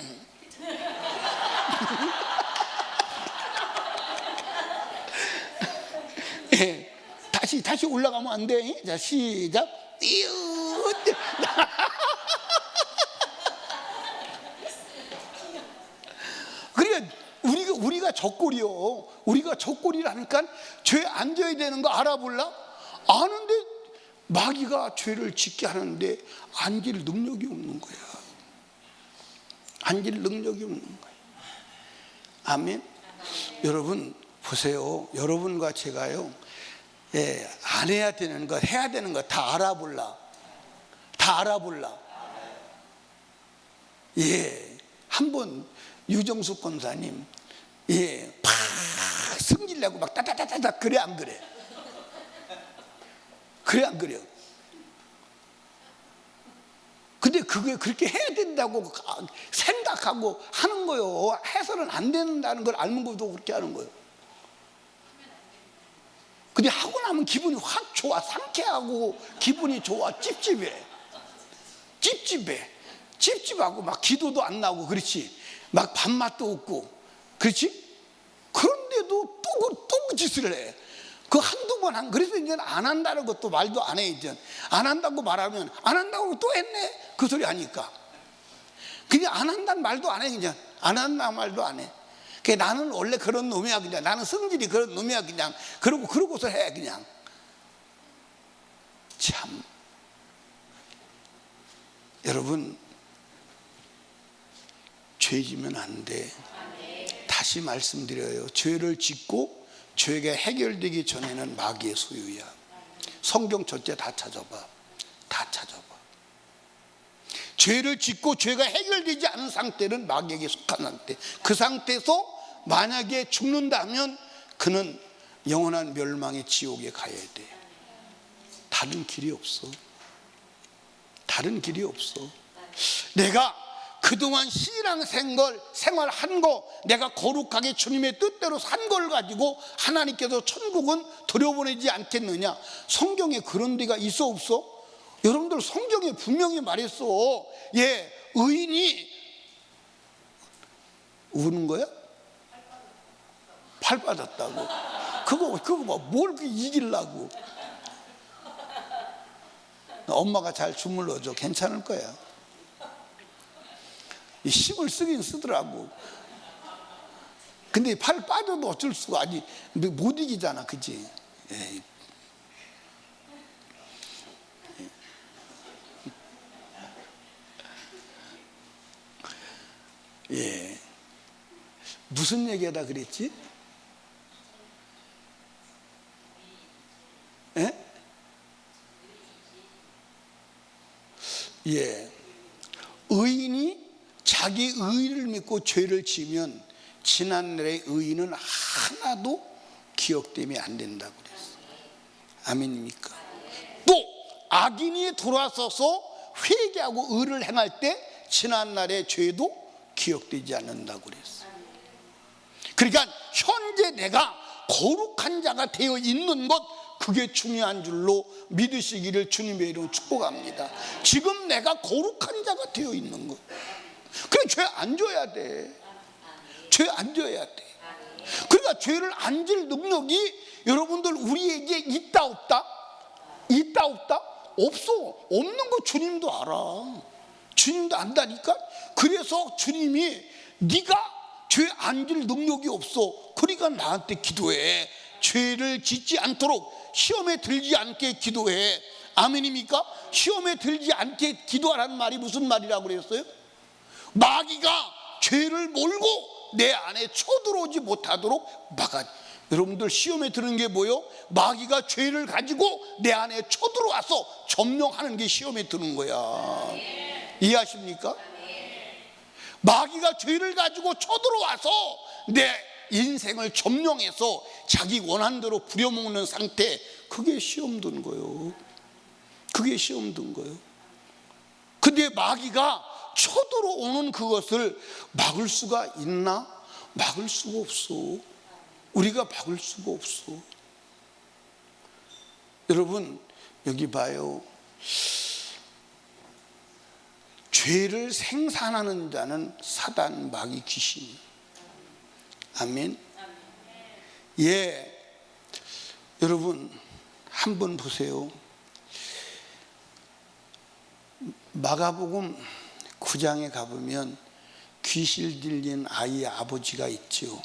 S1: 예, 다시 올라가면 안 돼. 자, 시작. 그러니까 우리가 적골이요. 우리가 적골이라니까 죄 안 져야 되는 거 알아볼라? 아는데 마귀가 죄를 짓게 하는데 안질 능력이 없는 거야. 안질 능력이 없는 거야. 아멘. 여러분 보세요. 여러분과 제가요, 예, 안 해야 되는 거, 해야 되는 거 다 알아볼라. 다 알아볼라. 예, 한번 유정숙 권사님, 예, 팍 승질내고 막 따다다다다. 그래 안 그래? 그래 안 그래요? 근데 근데 그게 그렇게 해야 된다고 생각하고 하는 거요. 해서는 안 된다는 걸 알면 것도 그렇게 하는 거예요. 근데 하고 나면 기분이 확 좋아. 상쾌하고 기분이 좋아. 찝찝해. 찝찝하고 막 기도도 안 나오고, 그렇지. 막 밥맛도 없고, 그렇지. 그런데도 또 그 짓을 해. 그 한두 번 그래서 이제 안 한다는 것도 말도 안 해. 이제 안 한다고 말하면 안 한다고 또 했네, 그 소리 하니까. 그냥 안 한다는 말도 안 해. 그냥 안 한다는 말도 안 해. 나는 원래 그런 놈이야. 그냥 나는 성질이 그런 놈이야. 그냥 그러고서 해. 그냥 참, 여러분, 죄 지면 안 돼. 다시 말씀드려요. 죄를 짓고 죄가 해결되기 전에는 마귀의 소유야. 성경 전체 다 찾아봐. 죄를 짓고 죄가 해결되지 않은 상태는 마귀에게 속한 상태. 그 상태에서 만약에 죽는다면 그는 영원한 멸망의 지옥에 가야 돼. 다른 길이 없어. 내가 그동안 신앙 생활한 거, 내가 거룩하게 주님의 뜻대로 산 걸 가지고 하나님께서 천국은 들여보내지 않겠느냐? 성경에 그런 데가 있어 없어? 여러분들, 성경에 분명히 말했어. 의인이 우는 거야? 팔 빠졌다고. 그거 뭘 이기려고. 엄마가 잘 주물러줘. 괜찮을 거야. 이 힘을 쓰긴 쓰더라고. 근데 팔 빠져도 어쩔 수가, 아니 못 이기잖아, 그지? 무슨 얘기하다 그랬지? 의인이 자기 의를 믿고 죄를 지면 지난날의 의인은 하나도 기억되면 안 된다고 그랬어요. 아멘입니까? 또 악인이 돌아서서 회개하고 의를 행할 때 지난날의 죄도 기억되지 않는다고 그랬어요. 그러니까 현재 내가 거룩한 자가 되어 있는 것, 그게 중요한 줄로 믿으시기를 주님의 이름으로 축복합니다. 지금 내가 거룩한 자가 되어 있는 것. 그래, 죄 안 져야 돼. 그러니까 죄를 안 질 능력이 여러분들 우리에게 있다 없다? 없어. 없는 거 주님도 알아. 주님도 안다니까. 그래서 주님이 네가 죄 안 질 능력이 없어, 그러니까 나한테 기도해. 죄를 짓지 않도록, 시험에 들지 않게 기도해. 아멘입니까? 시험에 들지 않게 기도하라는 말이 무슨 말이라고 그랬어요? 마귀가 죄를 몰고 내 안에 쳐들어오지 못하도록 막아. 여러분들, 시험에 드는 게 뭐요? 마귀가 죄를 가지고 내 안에 쳐들어와서 점령하는 게 시험에 드는 거야. 이해하십니까? 마귀가 죄를 가지고 쳐들어와서 내 인생을 점령해서 자기 원하는 대로 부려먹는 상태, 그게 시험 든 거예요. 근데 마귀가 쳐들어오는 그것을 막을 수가 있나? 막을 수가 없어. 우리가 막을 수가 없어. 여러분, 여기 봐요. 죄를 생산하는 자는 사단, 마귀, 귀신. 아멘. 여러분, 한번 보세요. 마가복음 9장에 가보면 귀신 들린 아이의 아버지가 있죠.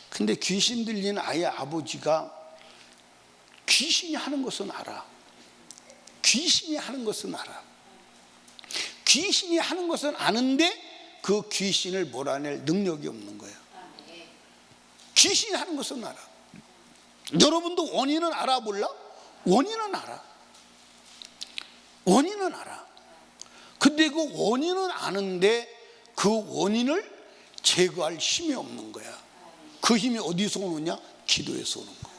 S1: 근데 귀신 들린 아이의 아버지가 귀신이 하는 것은 알아. 귀신이 하는 것은 아는데 그 귀신을 몰아낼 능력이 없는 거야. 귀신이 하는 것은 알아. 여러분도 원인은 알아, 몰라? 원인은 알아. 근데 그 원인은 아는데 그 원인을 제거할 힘이 없는 거야. 그 힘이 어디서 오느냐? 기도에서 오는 거야.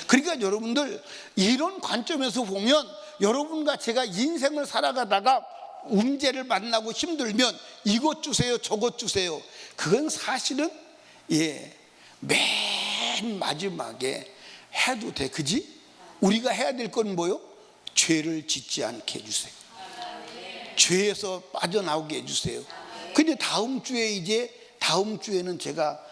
S1: 그러니까 여러분들 이런 관점에서 보면 여러분과 제가 인생을 살아가다가 문제를 만나고 힘들면 이것 주세요 저것 주세요, 그건 사실은 맨 마지막에 해도 돼. 그지? 우리가 해야 될 건 뭐요? 죄를 짓지 않게 해주세요. 죄에서 빠져나오게 해주세요. 근데 다음 주에는 제가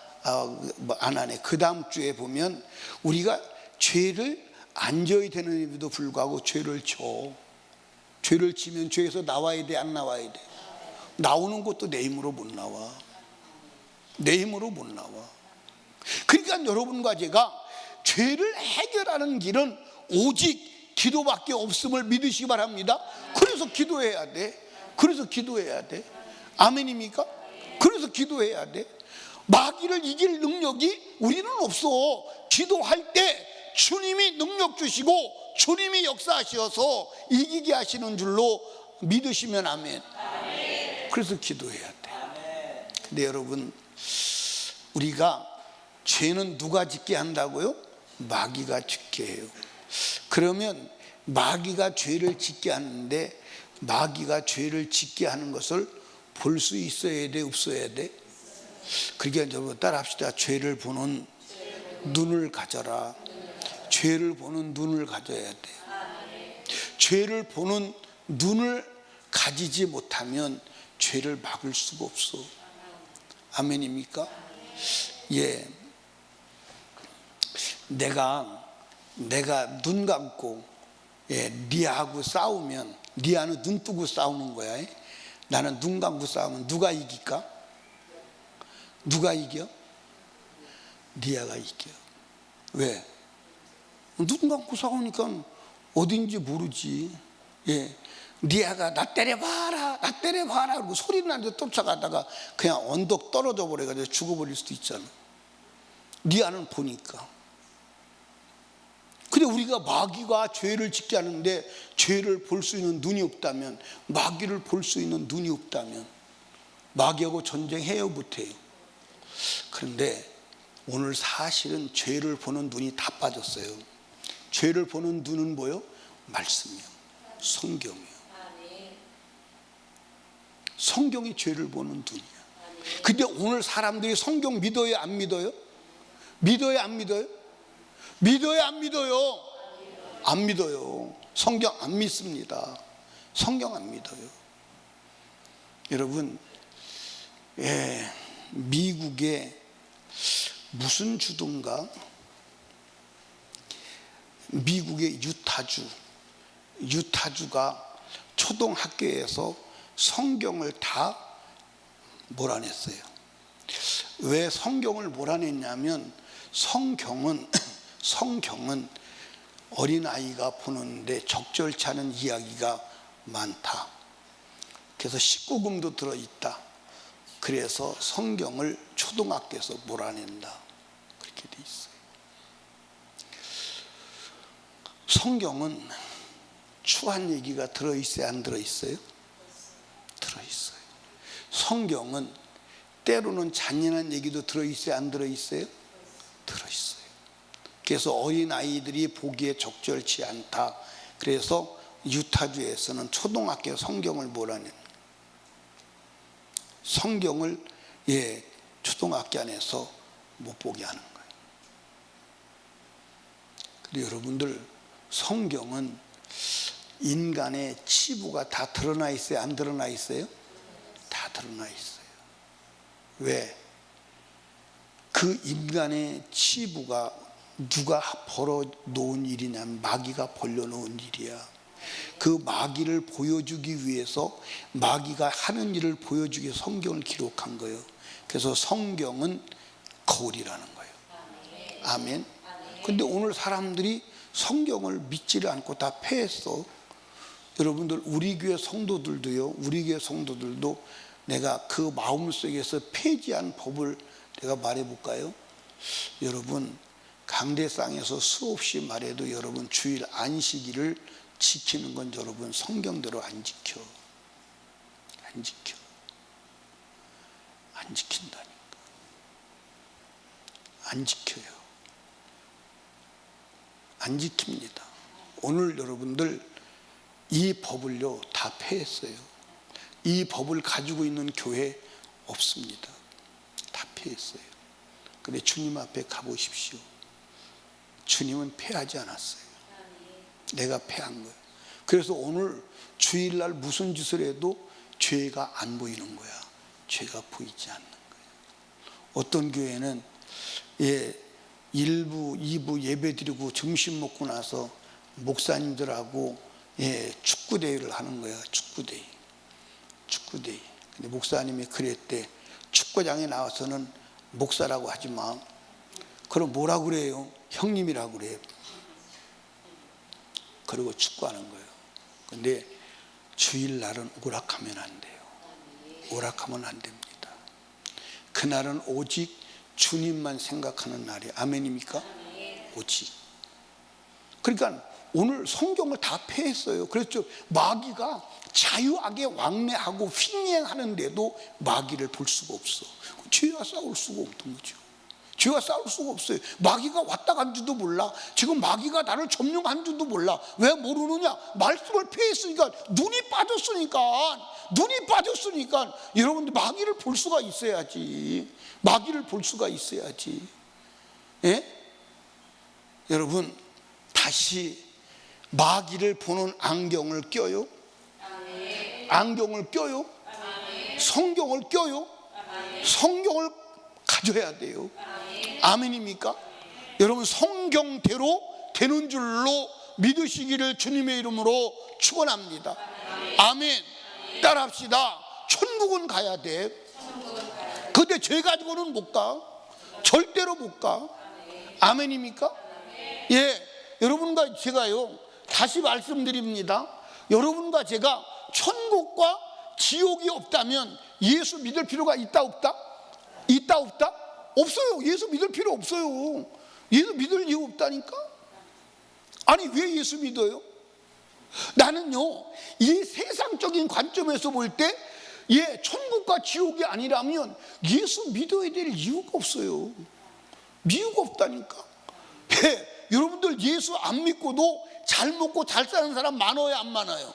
S1: 안 하네. 그 다음 주에 보면 우리가 죄를 안 져야 되는데도 불구하고 죄를 져. 죄를 지면 죄에서 나와야 돼, 안 나와야 돼? 나오는 것도 내 힘으로 못 나와. 내 힘으로 못 나와. 그러니까 여러분과 제가 죄를 해결하는 길은 오직 기도밖에 없음을 믿으시기 바랍니다. 그래서 기도해야 돼. 그래서 기도해야 돼. 아멘입니까? 그래서 기도해야 돼. 마귀를 이길 능력이 우리는 없어. 기도할 때 주님이 능력 주시고 주님이 역사하셔서 이기게 하시는 줄로 믿으시면 아멘. 그래서 기도해야 돼. 근데 여러분, 우리가 죄는 누가 짓게 한다고요? 마귀가 짓게 해요. 그러면 마귀가 죄를 짓게 하는데 마귀가 죄를 짓게 하는 것을 볼 수 있어야 돼, 없어야 돼? 그러니까 여러분 따라합시다. 죄를 보는 눈을 가져라. 죄를 보는 눈을 가져야 돼. 죄를 보는 눈을 가지지 못하면 죄를 막을 수가 없어. 아멘입니까? 예. 내가 눈 감고 니하고 싸우면, 니하는 눈 뜨고 싸우는 거야. 나는 눈 감고 싸우면 누가 이길까? 누가 이겨? 니하가 이겨. 왜? 눈 감고 싸우니까 어딘지 모르지. 니하가 나 때려봐라, 나 때려봐라 그러고 소리 나는데 쫓아가다가 그냥 언덕 떨어져 버려가지고 죽어버릴 수도 있잖아. 니하는 보니까. 근데 우리가 마귀가 죄를 짓게 하는데 죄를 볼 수 있는 눈이 없다면, 마귀를 볼 수 있는 눈이 없다면 마귀하고 전쟁해요, 못해요? 그런데 오늘 사실은 죄를 보는 눈이 다 빠졌어요. 죄를 보는 눈은 뭐요? 말씀이요, 성경이요. 성경이 죄를 보는 눈이야. 근데 오늘 사람들이 성경 믿어요, 안 믿어요? 믿어요, 안 믿어요? 믿어요, 안 믿어요? 안 믿어요. 성경 안 믿습니다. 성경 안 믿어요. 여러분, 미국의 무슨 주든가, 미국의 유타주가 초등학교에서 성경을 다 몰아냈어요. 왜 성경을 몰아냈냐면 성경은 어린아이가 보는데 적절치 않은 이야기가 많다. 그래서 19금도 들어있다. 그래서 성경을 초등학교에서 몰아낸다. 그렇게 돼 있어요. 성경은 추한 얘기가 들어있어요, 안 들어있어요? 들어있어요. 성경은 때로는 잔인한 얘기도 들어있어요, 안 들어있어요? 들어있어요. 그래서 어린아이들이 보기에 적절치 않다. 그래서 유타주에서는 초등학교 성경을 몰아내는, 성경을 초등학교 안에서 못 보게 하는 거예요. 근데 여러분들, 성경은 인간의 치부가 다 드러나 있어요, 안 드러나 있어요? 다 드러나 있어요. 왜? 그 인간의 치부가 누가 벌어놓은 일이냐면 마귀가 벌려놓은 일이야. 그 마귀를 보여주기 위해서, 마귀가 하는 일을 보여주기 위해서 성경을 기록한 거예요. 그래서 성경은 거울이라는 거예요. 아멘. 근데 오늘 사람들이 성경을 믿지를 않고 다 패했어. 여러분들, 우리 교회 성도들도 내가 그 마음속에서 폐지한 법을 내가 말해볼까요? 여러분, 강대상에서 수없이 말해도 여러분 주일 안식일을 지키는 건 여러분 성경대로 안 지켜. 안 지킨다니까. 안 지켜요. 안 지킵니다. 오늘 여러분들 이 법을요 다 폐했어요. 이 법을 가지고 있는 교회 없습니다. 다 폐했어요. 근데 주님 앞에 가보십시오. 주님은 폐하지 않았어요. 내가 폐한 거예요. 그래서 오늘 주일날 무슨 짓을 해도 죄가 안 보이는 거야. 죄가 보이지 않는 거예요. 어떤 교회는 1부, 2부 예배 드리고 점심 먹고 나서 목사님들하고 축구대회를 하는 거야. 축구대회. 근데 목사님이 그랬대. 축구장에 나와서는 목사라고 하지 마. 그럼 뭐라 그래요? 형님이라고 그래요. 그리고 축구하는 거예요. 근데 주일날은 오락하면 안 돼요. 오락하면 안 됩니다. 그날은 오직 주님만 생각하는 날이에요. 아멘입니까? 오직. 그러니까 오늘 성경을 다 폐했어요. 그랬죠. 마귀가 자유하게 왕래하고 횡행하는데도 마귀를 볼 수가 없어. 죄와 싸울 수가 없던 거죠. 죄와 싸울 수가 없어요. 마귀가 왔다 간 줄도 몰라. 지금 마귀가 나를 점령한 줄도 몰라. 왜 모르느냐? 말씀을 폐했으니까, 눈이 빠졌으니까 여러분들 마귀를 볼 수가 있어야지. 마귀를 볼 수가 있어야지. 예? 여러분 다시 마귀를 보는 안경을 껴요? 안경을 껴요? 성경을 껴요? 성경을 가져야 돼요. 아멘입니까? 여러분 성경대로 되는 줄로 믿으시기를 주님의 이름으로 축원합니다. 아멘. 따라합시다. 천국은 가야 돼. 근데 죄 가지고는 못 가. 절대로 못 가. 아멘입니까? 예, 여러분과 제가요 다시 말씀드립니다. 여러분과 제가 천국과 지옥이 없다면 예수 믿을 필요가 있다 없다? 있다 없다? 없어요. 예수 믿을 필요 없어요. 예수 믿을 이유 없다니까. 아니 왜 예수 믿어요? 나는요 이 세상적인 관점에서 볼 때 천국과 지옥이 아니라면 예수 믿어야 될 이유가 없어요. 이유가 없다니까. 여러분들 예수 안 믿고도 잘 먹고 잘 사는 사람 많아요 안 많아요?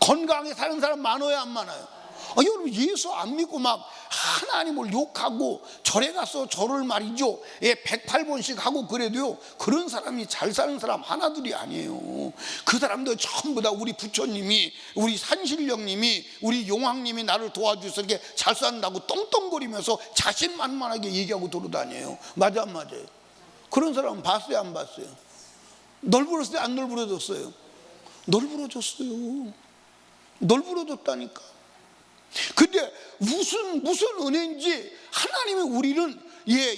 S1: 건강하게 사는 사람 많아요 안 많아요? 여러분 예수 안 믿고 막 하나님을 욕하고 절에 가서 절을 말이죠 108번씩 하고 그래도요 그런 사람이 잘 사는 사람 하나둘이 아니에요. 그 사람들 전부 다 우리 부처님이, 우리 산신령님이, 우리 용왕님이 나를 도와주셔서 이렇게 잘 산다고 떵떵거리면서 자신만만하게 얘기하고 돌아다녀요. 맞아 안 맞아요? 그런 사람은 봤어요 안 봤어요? 널브러졌어요 안 널브러졌어요? 널브러졌어요. 널브러졌다니까. 근데 무슨 은혜인지 하나님이 우리는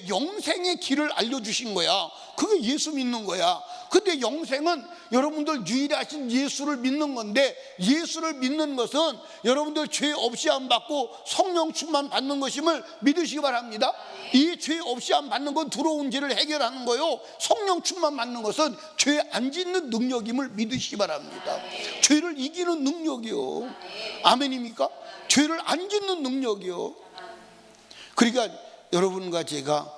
S1: 영생의 길을 알려주신 거야. 그게 예수 믿는 거야. 근데 영생은 여러분들 유일하신 예수를 믿는 건데, 예수를 믿는 것은 여러분들 죄 없이 안 받고 성령 충만 받는 것임을 믿으시기 바랍니다. 이 죄 없이 안 받는 건 들어온 죄를 해결하는 거요, 성령 충만 받는 것은 죄 안 짓는 능력임을 믿으시기 바랍니다. 죄를 이기는 능력이요. 아멘입니까? 죄를 안 짓는 능력이요. 그러니까 여러분과 제가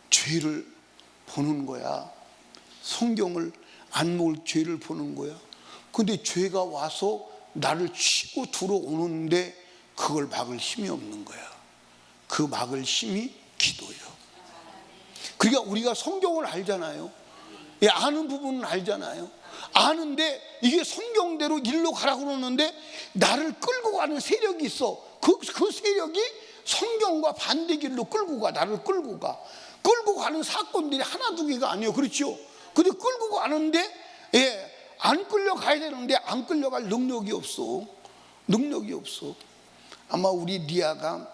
S1: 죄를 보는 거야. 성경을 안 먹을 죄를 보는 거야. 근데 죄가 와서 나를 치고 들어오는데 그걸 막을 힘이 없는 거야. 그 막을 힘이 기도예요. 그러니까 우리가 성경을 알잖아요. 아는 부분은 알잖아요. 아는데 이게 성경대로 일로 가라고 그러는데 나를 끌고 가는 세력이 있어. 그 세력이 성경과 반대 길로 끌고 가. 나를 끌고 가는 사건들이 하나 두 개가 아니에요. 그렇죠? 근데 끌고 가는데 안 끌려가야 되는데 안 끌려갈 능력이 없어. 아마 우리 리아가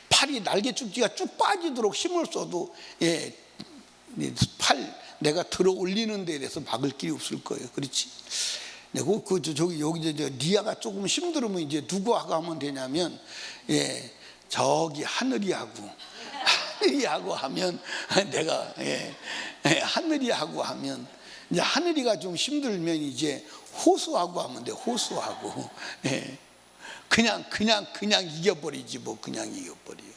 S1: 팔이 날개 쭉지가 쭉 빠지도록 힘을 써도 팔 내가 들어 올리는 데에 대해서 막을 길이 없을 거예요. 그렇지? 여기 리아가 조금 힘들으면 이제 누구하고 하면 되냐면 저기 하늘이하고 하면 내가 하늘이하고 하면 이제 하늘이가 좀 힘들면 이제 호수하고 하면 돼. 호수하고 그냥 이겨버리지 뭐. 그냥 이겨버려요.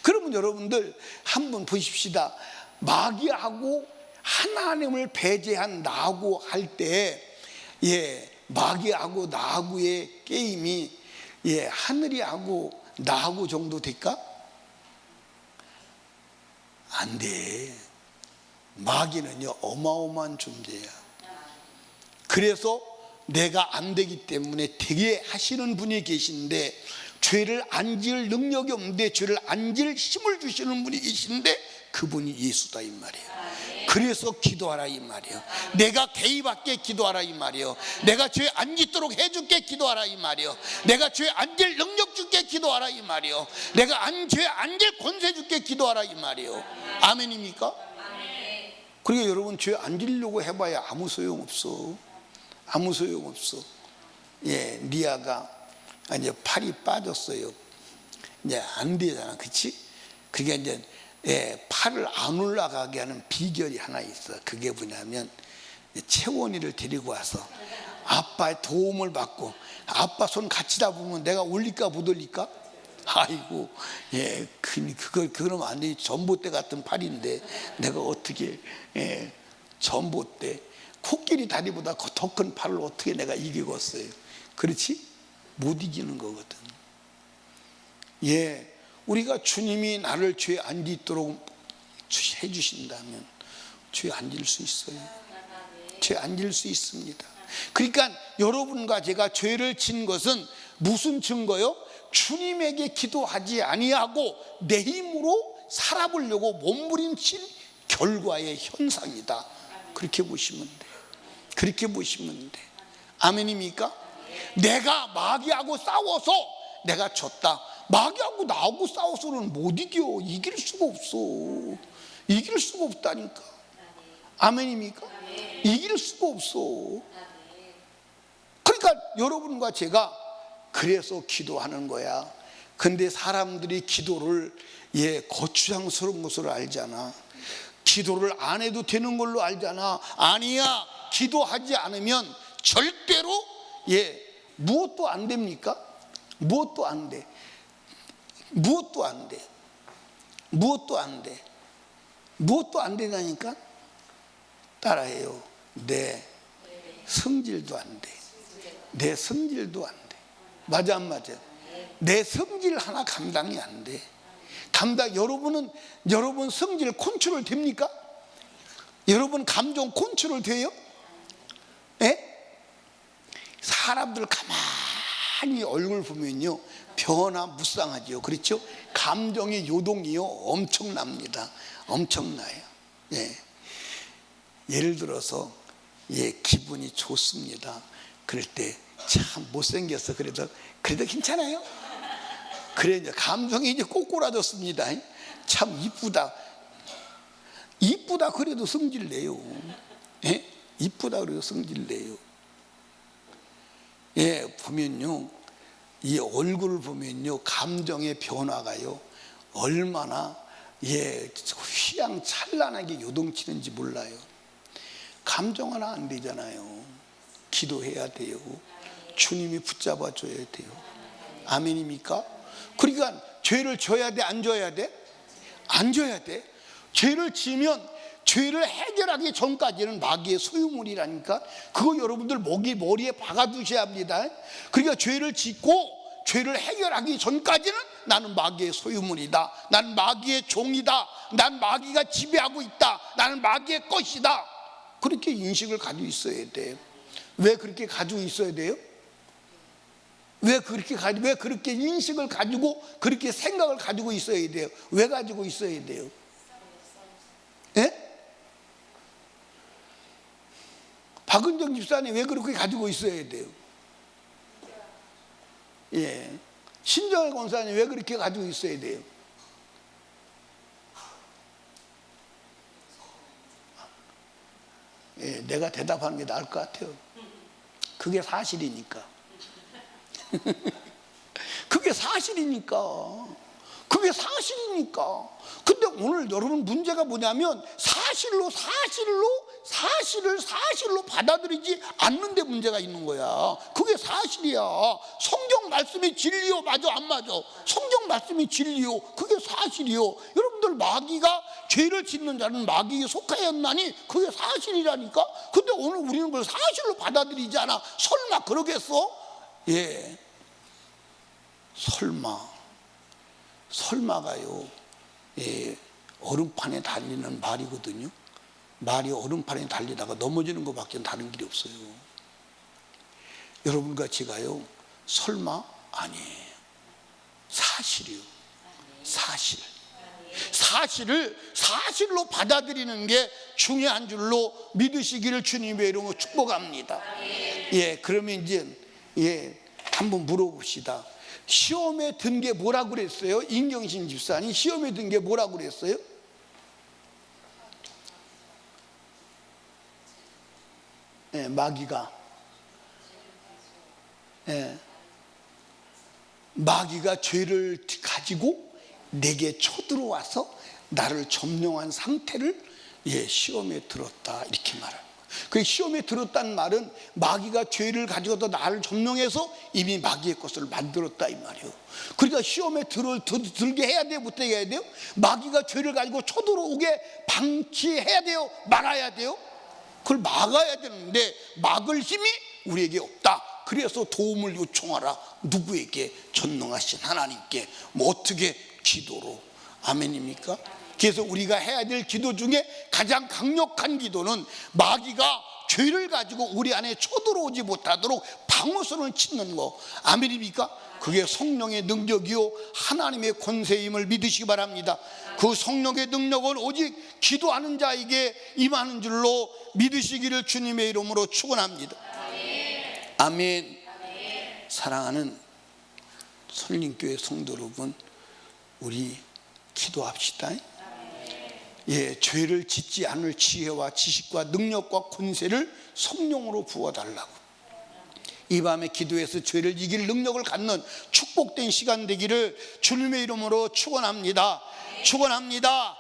S1: 그러면 여러분들 한번 보십시다. 마귀하고 하나님을 배제한 나하고 할 때, 마귀하고 나하고의 게임이 하늘이하고 나하고 정도 될까? 안 돼. 마귀는요 어마어마한 존재야. 그래서 내가 안 되기 때문에 되게 하시는 분이 계신데, 죄를 안 지을 능력이 없는데 죄를 안 지을 힘을 주시는 분이 계신데, 그분이 예수다 이 말이에요. 그래서 기도하라 이 말이에요. 내가 개입할게 기도하라 이 말이에요. 내가 죄 안 짓도록 해줄게 기도하라 이 말이에요. 내가 죄 안 질 능력 줄게 기도하라 이 말이에요. 내가 죄 안 질 권세 줄게 기도하라 이 말이에요. 아멘입니까? 그러니까 여러분, 죄 안 지려고 해봐야 아무 소용없어. 아무 소용없어. 리아가 이제 팔이 빠졌어요. 이제 안 되잖아, 그렇지? 그게 이제 팔을 안 올라가게 하는 비결이 하나 있어. 그게 뭐냐면, 채원이를 데리고 와서 아빠의 도움을 받고, 아빠 손 같이 잡으면 내가 올릴까 못 올릴까? 아이고, 그러면 안 되지. 전봇대 같은 팔인데 내가 어떻게 전봇대, 코끼리 다리보다 더 큰 팔을 어떻게 내가 이기겠어요? 그렇지? 못 이기는 거거든. 우리가 주님이 나를 죄 안 짓도록 해주신다면 죄 안 질 수 있어요. 죄 안 질 수 있습니다. 그러니까 여러분과 제가 죄를 진 것은 무슨 증거요? 주님에게 기도하지 아니하고 내 힘으로 살아보려고 몸부림친 결과의 현상이다. 그렇게 보시면 돼요. 그렇게 보시면 돼. 아멘입니까? 내가 마귀하고 싸워서 내가 졌다. 마귀하고 나하고 싸워서는 못 이겨. 이길 수가 없어. 이길 수가 없다니까. 아멘입니까? 이길 수가 없어. 그러니까 여러분과 제가 그래서 기도하는 거야. 근데 사람들이 기도를 거추장스러운 것으로 알잖아. 기도를 안 해도 되는 걸로 알잖아. 아니야. 기도하지 않으면 절대로 무엇도 안 됩니까? 무엇도 안 돼. 무엇도 안 돼. 무엇도 안 돼. 무엇도 안 되다니까? 따라해요. 내 성질도 안 돼. 내 성질도 안 돼. 맞아 안 맞아? 내 성질 하나 감당이 안 돼. 여러분 성질 컨트롤 됩니까? 여러분 감정 컨트롤 돼요? 사람들 가만히 얼굴 보면요 변화무쌍하지요. 그렇죠? 감정의 요동이요 엄청납니다. 엄청나요. 예를 들어서 기분이 좋습니다. 그럴 때 참 못생겼어. 그래도 괜찮아요. 그래 이제 감정이 이제 꼬꾸라졌습니다. 참 이쁘다. 이쁘다 그래도 성질 내요. 이쁘다 그래도 성질 내요. 보면요, 이 얼굴을 보면요, 감정의 변화가요, 얼마나 휘황찬란하게 요동치는지 몰라요. 감정 하나 안 되잖아요. 기도해야 돼요. 주님이 붙잡아 줘야 돼요. 아멘입니까? 그러니까 죄를 져야 돼, 안 져야 돼? 안 져야 돼. 죄를 지면 죄를 해결하기 전까지는 마귀의 소유물이라니까. 그거 여러분들 머리에 박아두셔야 합니다. 그러니까 죄를 짓고 죄를 해결하기 전까지는 나는 마귀의 소유물이다. 나는 마귀의 종이다. 난 마귀가 지배하고 있다. 나는 마귀의 것이다. 그렇게 인식을 가지고 있어야 돼요. 왜 그렇게 가지고 있어야 돼요? 왜 그렇게 인식을 가지고 그렇게 생각을 가지고 있어야 돼요? 왜 가지고 있어야 돼요? 박은정 집사님 왜 그렇게 가지고 있어야 돼요? 신정혜 권사님 왜 그렇게 가지고 있어야 돼요? 내가 대답하는 게 나을 것 같아요. 그게 사실이니까. 그게 사실이니까. 근데 오늘 여러분 문제가 뭐냐면 사실로 받아들이지 않는 데 문제가 있는 거야. 그게 사실이야. 성경 말씀이 진리요. 맞아 안 맞아? 성경 말씀이 진리요. 그게 사실이요. 여러분들 마귀가 죄를 짓는 자는 마귀에 속하였나니 그게 사실이라니까. 근데 오늘 우리는 그걸 사실로 받아들이지 않아. 설마 그러겠어? 예, 설마가요, 예, 얼음판에 달리는 말이거든요. 말이 얼음판에 달리다가 넘어지는 것밖에 다른 길이 없어요. 여러분과 제가요, 설마 아니에요. 사실이요. 사실을 사실로 받아들이는 게 중요한 줄로 믿으시기를 주님의 이름으로 축복합니다. 예, 그러면 이제 한번 물어봅시다. 시험에 든 게 뭐라고 그랬어요? 임경신 집사님, 시험에 든 게 뭐라고 그랬어요? 예, 마귀가 죄를 가지고 내게 쳐들어와서 나를 점령한 상태를 시험에 들었다, 이렇게 말합니다. 그 시험에 들었다는 말은 마귀가 죄를 가지고도 나를 점령해서 이미 마귀의 것을 만들었다, 이 말이에요. 그러니까 시험에 들게 해야 돼요, 못 되게 해야 돼요? 마귀가 죄를 가지고 쳐들어오게 방치해야 돼요, 막아야 돼요? 그걸 막아야 되는데 막을 힘이 우리에게 없다. 그래서 도움을 요청하라. 누구에게? 전능하신 하나님께. 뭐 어떻게? 기도로. 아멘입니까? 그래서 우리가 해야 될 기도 중에 가장 강력한 기도는 마귀가 죄를 가지고 우리 안에 쳐들어오지 못하도록 방어선을 치는 거. 아멘입니까? 그게 성령의 능력이요 하나님의 권세임을 믿으시기 바랍니다. 그 성령의 능력은 오직 기도하는 자에게 임하는 줄로 믿으시기를 주님의 이름으로 축원합니다. 아멘. 사랑하는 선림교회 성도 여러분, 우리 기도합시다. 예, 죄를 짓지 않을 지혜와 지식과 능력과 권세를 성령으로 부어달라고. 이 밤에 기도해서 죄를 이길 능력을 갖는 축복된 시간 되기를 주님의 이름으로 축원합니다. 축원합니다.